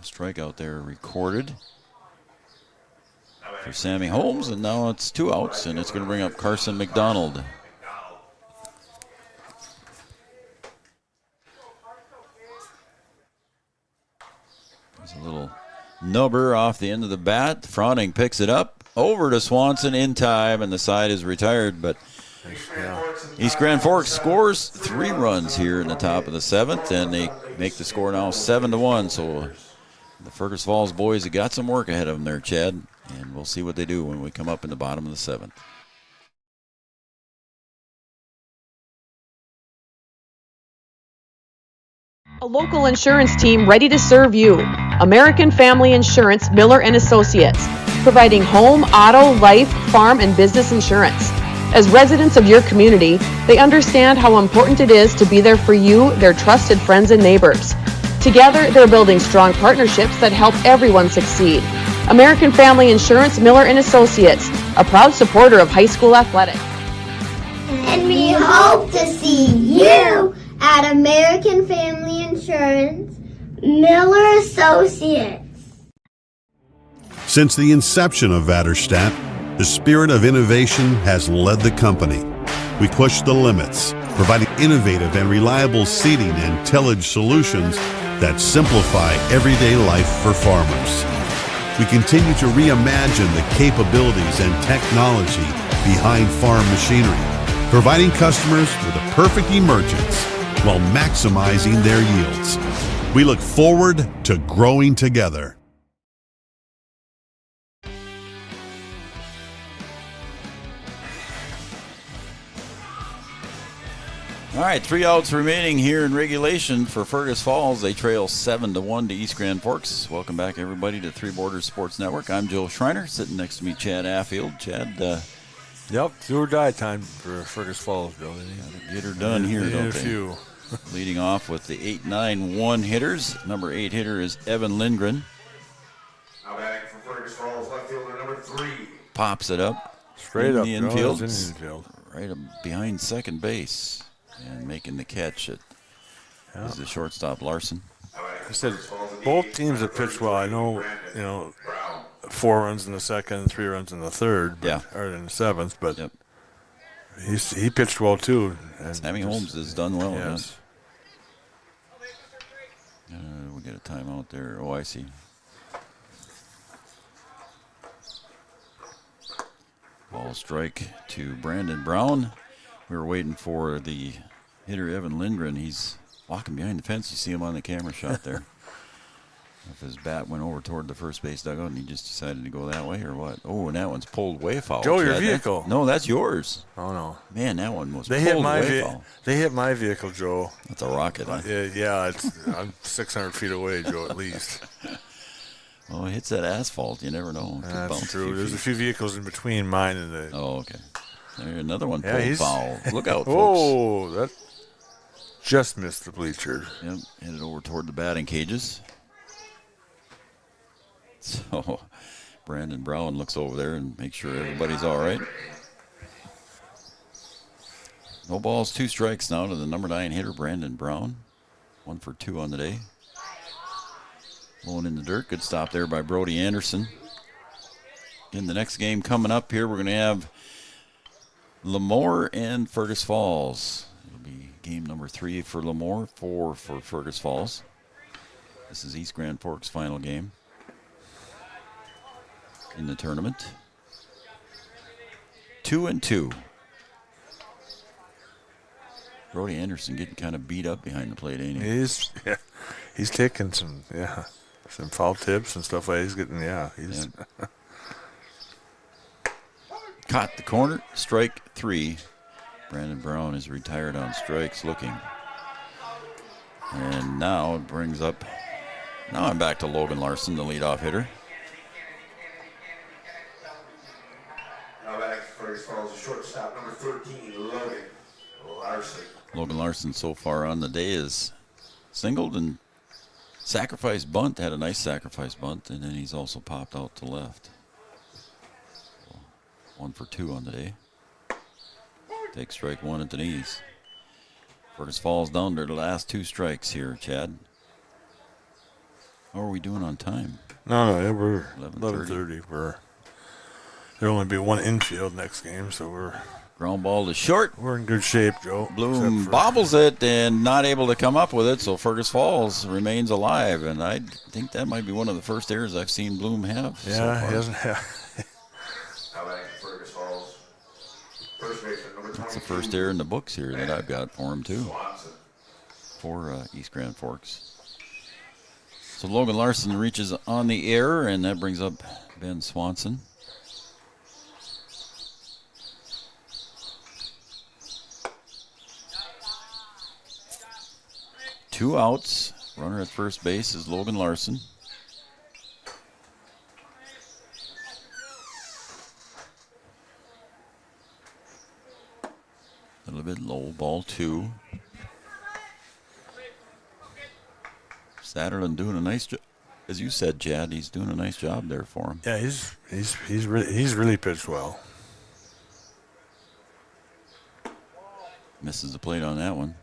Strikeout there recorded for Sammy Holmes, and now it's 2 outs, and it's going to bring up Carson McDonald. There's a little nubber off the end of the bat. Fronting picks it up over to Swanson in time, and the side is retired, but East Grand Forks scores 3 runs here in the top of the 7th, and they make the score now 7-1. So the Fergus Falls boys have got some work ahead of them there, Chad, and we'll see what they do when we come up in the bottom of the 7th. A local insurance team ready to serve you. American Family Insurance, Miller and Associates, providing home, auto, life, farm, and business insurance. As residents of your community, they understand how important it is to be there for you, their trusted friends and neighbors. Together, they're building strong partnerships that help everyone succeed. American Family Insurance, Miller and Associates, a proud supporter of high school athletics. And we hope to see you at American Family Insurance, Miller Associates. Since the inception of Vaderstadt, the spirit of innovation has led the company. We push the limits, providing innovative and reliable seeding and tillage solutions that simplify everyday life for farmers. We continue to reimagine the capabilities and technology behind farm machinery, providing customers with a perfect emergence while maximizing their yields. We look forward to growing together. All right, 3 outs remaining here in regulation for Fergus Falls. They trail 7-1 to East Grand Forks. Welcome back, everybody, to Three Borders Sports Network. I'm Joe Schreiner, sitting next to me, Chad Affield. Chad, yep, do or die time for Fergus Falls, Bill. Get her done here, don't a they? few. Leading off with the 8-9-1 hitters. Number 8 hitter is Evan Lindgren. Now batting for Fergus Falls, left fielder number 3. Pops it up. Straight up, the Joe, infield. it's in the infield. Right up behind second base. And making the catch is the shortstop, Larson. I said both teams have pitched well. I know, 4 runs in the second, 3 runs in the third, or in the seventh, but he pitched well too. And Sammy Holmes has done well. Yes. We get a timeout there. Oh, I see. Ball strike to Brandon Brown. We were waiting for the hitter, Evan Lindgren. He's walking behind the fence. You see him on the camera shot there. If his bat went over toward the first base dugout and he just decided to go that way or what? Oh, and that one's pulled way foul. Joe, your Chad. vehicle. No, that's yours. Oh, no. Man, that one was They pulled way foul. They hit my vehicle, Joe. That's a rocket, huh? Yeah, I'm 600 feet away, Joe, at least. Well, it hits that asphalt. You never know. That's true. There's a few vehicles in between mine and the... Oh, okay. There's another one pulled foul. Look out, folks. Oh, that just missed the bleachers. Yep, headed over toward the batting cages. So Brandon Brown looks over there and makes sure everybody's all right. No balls, 2 strikes now to the number 9 hitter, Brandon Brown. 1 for 2 on the day. Blowing in the dirt. Good stop there by Brody Anderson. In the next game coming up here, we're going to have Lemoore and Fergus Falls. It'll be game number 3 for Lemoore, 4 for Fergus Falls. This is East Grand Forks' final game in the tournament. 2-2. Brody Anderson getting kind of beat up behind the plate, ain't he? He's taking some foul tips and stuff like that. He's getting, he's... Caught the corner, strike 3. Brandon Brown is retired on strikes looking. And now it brings up, now I'm back to Logan Larson, the leadoff hitter. Now back for Fergus Falls, shortstop number 13, Logan Larson. Logan Larson so far on the day is singled and sacrifice bunt, had a nice sacrifice bunt, and then he's also popped out to left. 1 for 2 on the day. Take strike 1 at the knees. Fergus Falls down to the last 2 strikes here, Chad. How are we doing on time? No, we're 11:30. There'll only be 1 infield next game, so we're... Ground ball to short. We're in good shape, Joe. Bloom bobbles it and not able to come up with it, so Fergus Falls remains alive. And I think that might be one of the first errors I've seen Bloom have. Yeah, so he hasn't had... That's the first error in the books here that I've got for him, too. For East Grand Forks. So Logan Larson reaches on the error, and that brings up Ben Swanson. Two outs. Runner at first base is Logan Larson. A little bit low, ball 2. Satterlund doing a nice job. As you said, Chad, he's doing a nice job there for him. Yeah, he's really pitched well. Misses the plate on that one.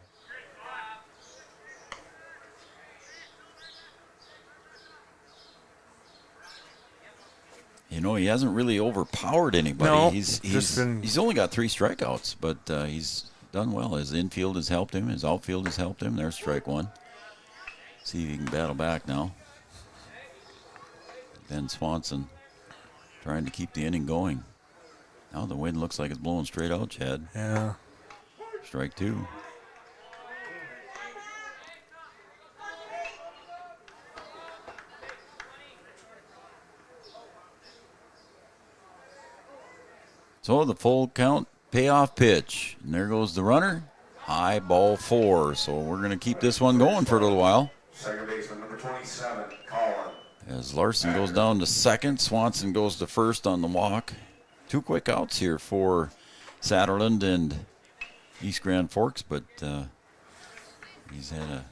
he hasn't really overpowered anybody. No, he's only got 3 strikeouts, but he's done well. His infield has helped him. His outfield has helped him. There's strike 1. See if he can battle back now. Ben Swanson trying to keep the inning going. Now the wind looks like it's blowing straight out, Chad. Yeah. Strike 2. So the full count payoff pitch. And there goes the runner. High ball 4. So we're going to keep this one going for a little while. Second baseman, number 27, Colin. As Larson goes down to second, Swanson goes to first on the walk. 2 quick outs here for Satterland and East Grand Forks, but he's had an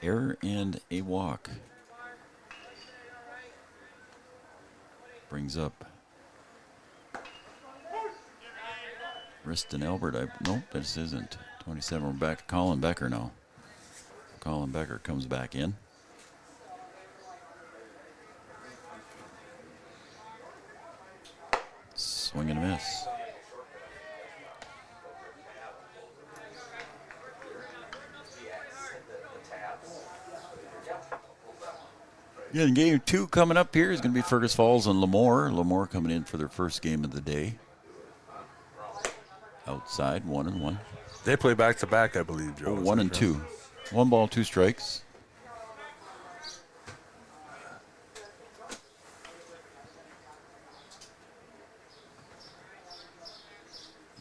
error and a walk. Brings up Riston Albert. Nope, this isn't. 27, we're back to Colin Becker now. Colin Becker comes back in. Swing and a miss. Yeah, in game 2 coming up here is going to be Fergus Falls and Lemoore. Lemoore coming in for their first game of the day. Outside, 1-1. They play back-to-back, I believe, Joe. 1-2. 1 ball, 2 strikes.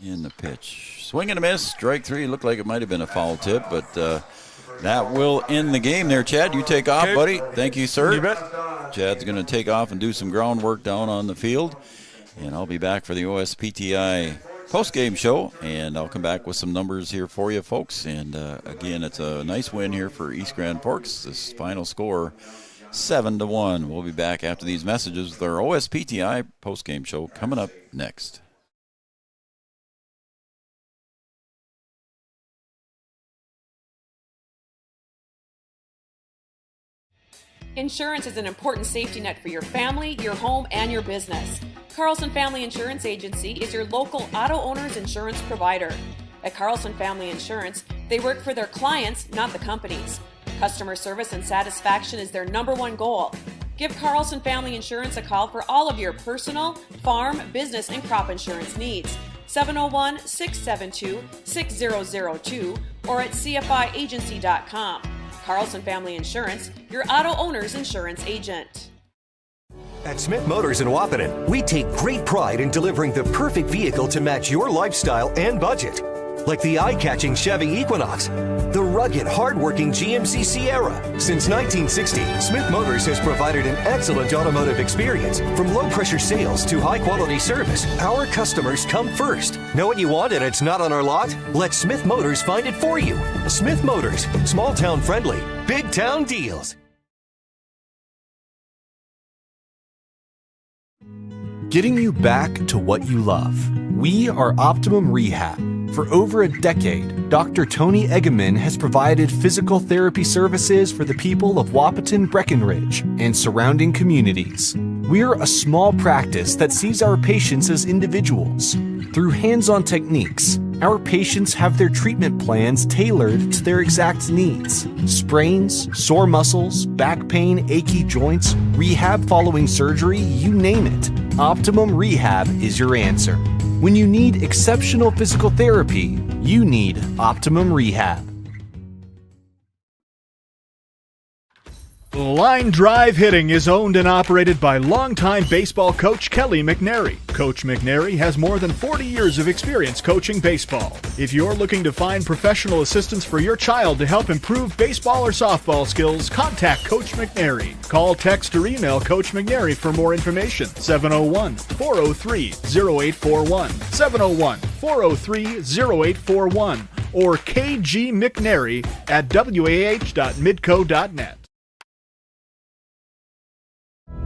In the pitch. Swing and a miss. Strike 3. Looked like it might have been a foul tip, but that will end the game there. Chad, you take off, buddy. Thank you, sir. You bet. Chad's going to take off and do some groundwork down on the field. And I'll be back for the OSPTI post-game show, and I'll come back with some numbers here for you, folks. And again, it's a nice win here for East Grand Forks. This final score, 7-1. We'll be back after these messages with our OSPTI post-game show coming up next. Insurance is an important safety net for your family, your home, and your business. Carlson Family Insurance Agency is your local auto owner's insurance provider. At Carlson Family Insurance, they work for their clients, not the companies. Customer service and satisfaction is their #1 goal. Give Carlson Family Insurance a call for all of your personal, farm, business, and crop insurance needs. 701-672-6002 or at cfiagency.com. Carlson Family Insurance, your auto owner's insurance agent. At Smith Motors in Wahpeton, we take great pride in delivering the perfect vehicle to match your lifestyle and budget. Like the eye-catching Chevy Equinox, the rugged, hard-working GMC Sierra. Since 1960, Smith Motors has provided an excellent automotive experience. From low-pressure sales to high-quality service, our customers come first. Know what you want and it's not on our lot? Let Smith Motors find it for you. Smith Motors, small-town friendly, big-town deals. Getting you back to what you love. We are Optimum Rehab. For over a decade, Dr. Tony Egeman has provided physical therapy services for the people of Wahpeton, Breckenridge, and surrounding communities. We're a small practice that sees our patients as individuals. Through hands-on techniques, our patients have their treatment plans tailored to their exact needs. Sprains, sore muscles, back pain, achy joints, rehab following surgery, you name it. Optimum Rehab is your answer. When you need exceptional physical therapy, you need Optimum Rehab. Line Drive Hitting is owned and operated by longtime baseball coach Kelly McNary. Coach McNary has more than 40 years of experience coaching baseball. If you're looking to find professional assistance for your child to help improve baseball or softball skills, contact Coach McNary. Call, text, or email Coach McNary for more information. 701-403-0841. 701-403-0841 or kgmcnary@wah.midco.net.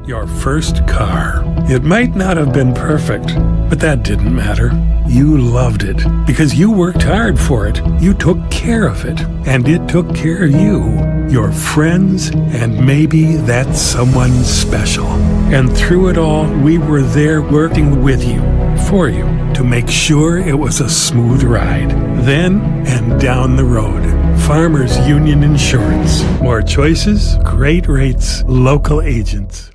Your first car. It might not have been perfect, but that didn't matter. You loved it because you worked hard for it. You took care of it, and it took care of you, your friends, and maybe that someone special. And through it all, we were there working with you, for you, to make sure it was a smooth ride. Then and down the road. Farmers Union Insurance. More choices, great rates, local agents.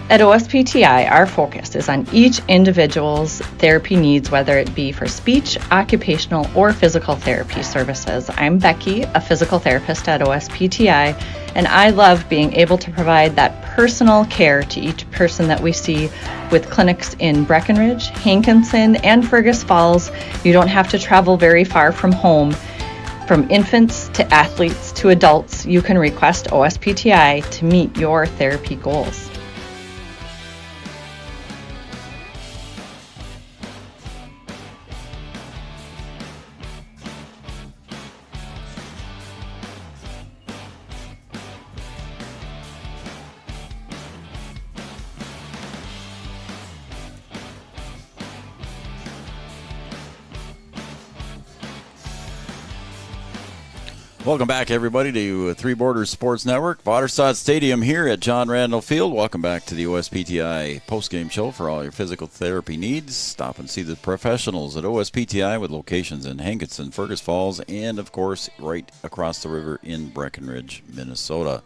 At OSPTI, our focus is on each individual's therapy needs, whether it be for speech, occupational, or physical therapy services. I'm Becky, a physical therapist at OSPTI, and I love being able to provide that personal care to each person that we see with clinics in Breckenridge, Hankinson, and Fergus Falls. You don't have to travel very far from home. From infants to athletes to adults, you can request OSPTI to meet your therapy goals. Welcome back, everybody, to Three Borders Sports Network. Waterstad Stadium here at John Randall Field. Welcome back to the OSPTI postgame show for all your physical therapy needs. Stop and see the professionals at OSPTI with locations in Hankinson, Fergus Falls, and, of course, right across the river in Breckenridge, Minnesota.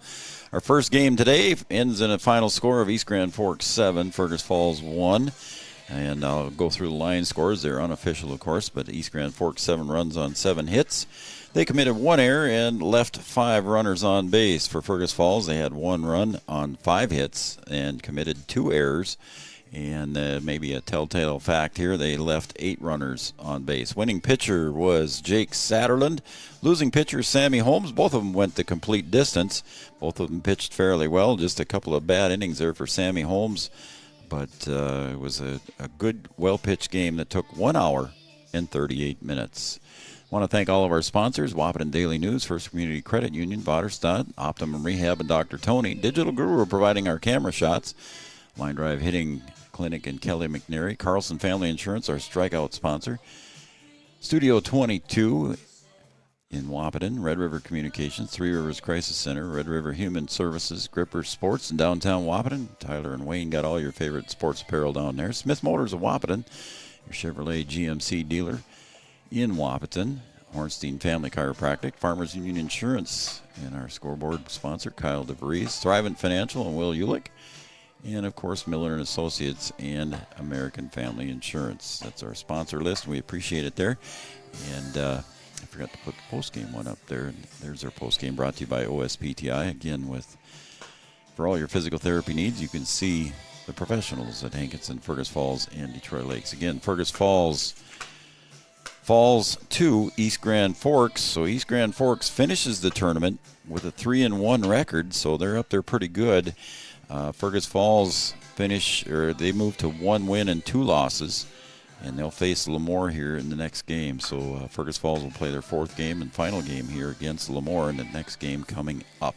Our first game today ends in a final score of East Grand Forks 7, Fergus Falls 1. And I'll go through the line scores. They're unofficial, of course, but East Grand Forks 7 runs on 7 hits. They committed 1 error and left 5 runners on base. For Fergus Falls, they had 1 run on 5 hits and committed 2 errors. And maybe a telltale fact here, they left 8 runners on base. Winning pitcher was Jake Satterland. Losing pitcher, Sammy Holmes. Both of them went the complete distance. Both of them pitched fairly well. Just a couple of bad innings there for Sammy Holmes. But it was a good, well-pitched game that took 1 hour and 38 minutes. I want to thank all of our sponsors, Wahpeton Daily News, First Community Credit Union, Waterstad, Optimum Rehab, and Dr. Tony. Digital Guru providing our camera shots. Line Drive Hitting Clinic and Kelly McNary. Carlson Family Insurance, our strikeout sponsor. Studio 22 in Wahpeton. Red River Communications, Three Rivers Crisis Center, Red River Human Services, Gripper Sports in downtown Wahpeton. Tyler and Wayne got all your favorite sports apparel down there. Smith Motors of Wahpeton, your Chevrolet GMC dealer in Wahpeton. Hornstein Family Chiropractic, Farmers Union Insurance, and our scoreboard sponsor, Kyle DeVries, Thrivent Financial and Will Ulick, and, of course, Miller & Associates and American Family Insurance. That's our sponsor list. We appreciate it there. And I forgot to put the postgame one up there. And there's our postgame brought to you by OSPTI. Again, for all your physical therapy needs, you can see the professionals at Hankinson, Fergus Falls, and Detroit Lakes. Again, Fergus Falls falls to East Grand Forks. So East Grand Forks finishes the tournament with a 3-1 record, so they're up there pretty good. Fergus Falls they move to 1 win and 2 losses, and they'll face Lemoore here in the next game. So Fergus Falls will play their 4th game and final game here against Lemoore in the next game coming up.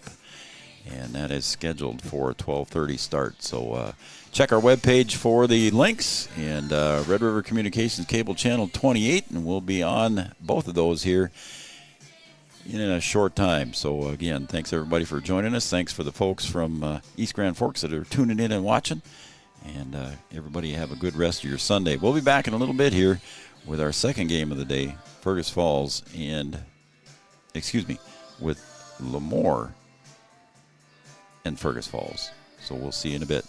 And that is scheduled for a 12:30 start. So check our webpage for the links, and Red River Communications Cable Channel 28, and we'll be on both of those here in a short time. So, again, thanks, everybody, for joining us. Thanks for the folks from East Grand Forks that are tuning in and watching. And everybody have a good rest of your Sunday. We'll be back in a little bit here with our second game of the day, Fergus Falls with Lemoore and Fergus Falls. So we'll see you in a bit.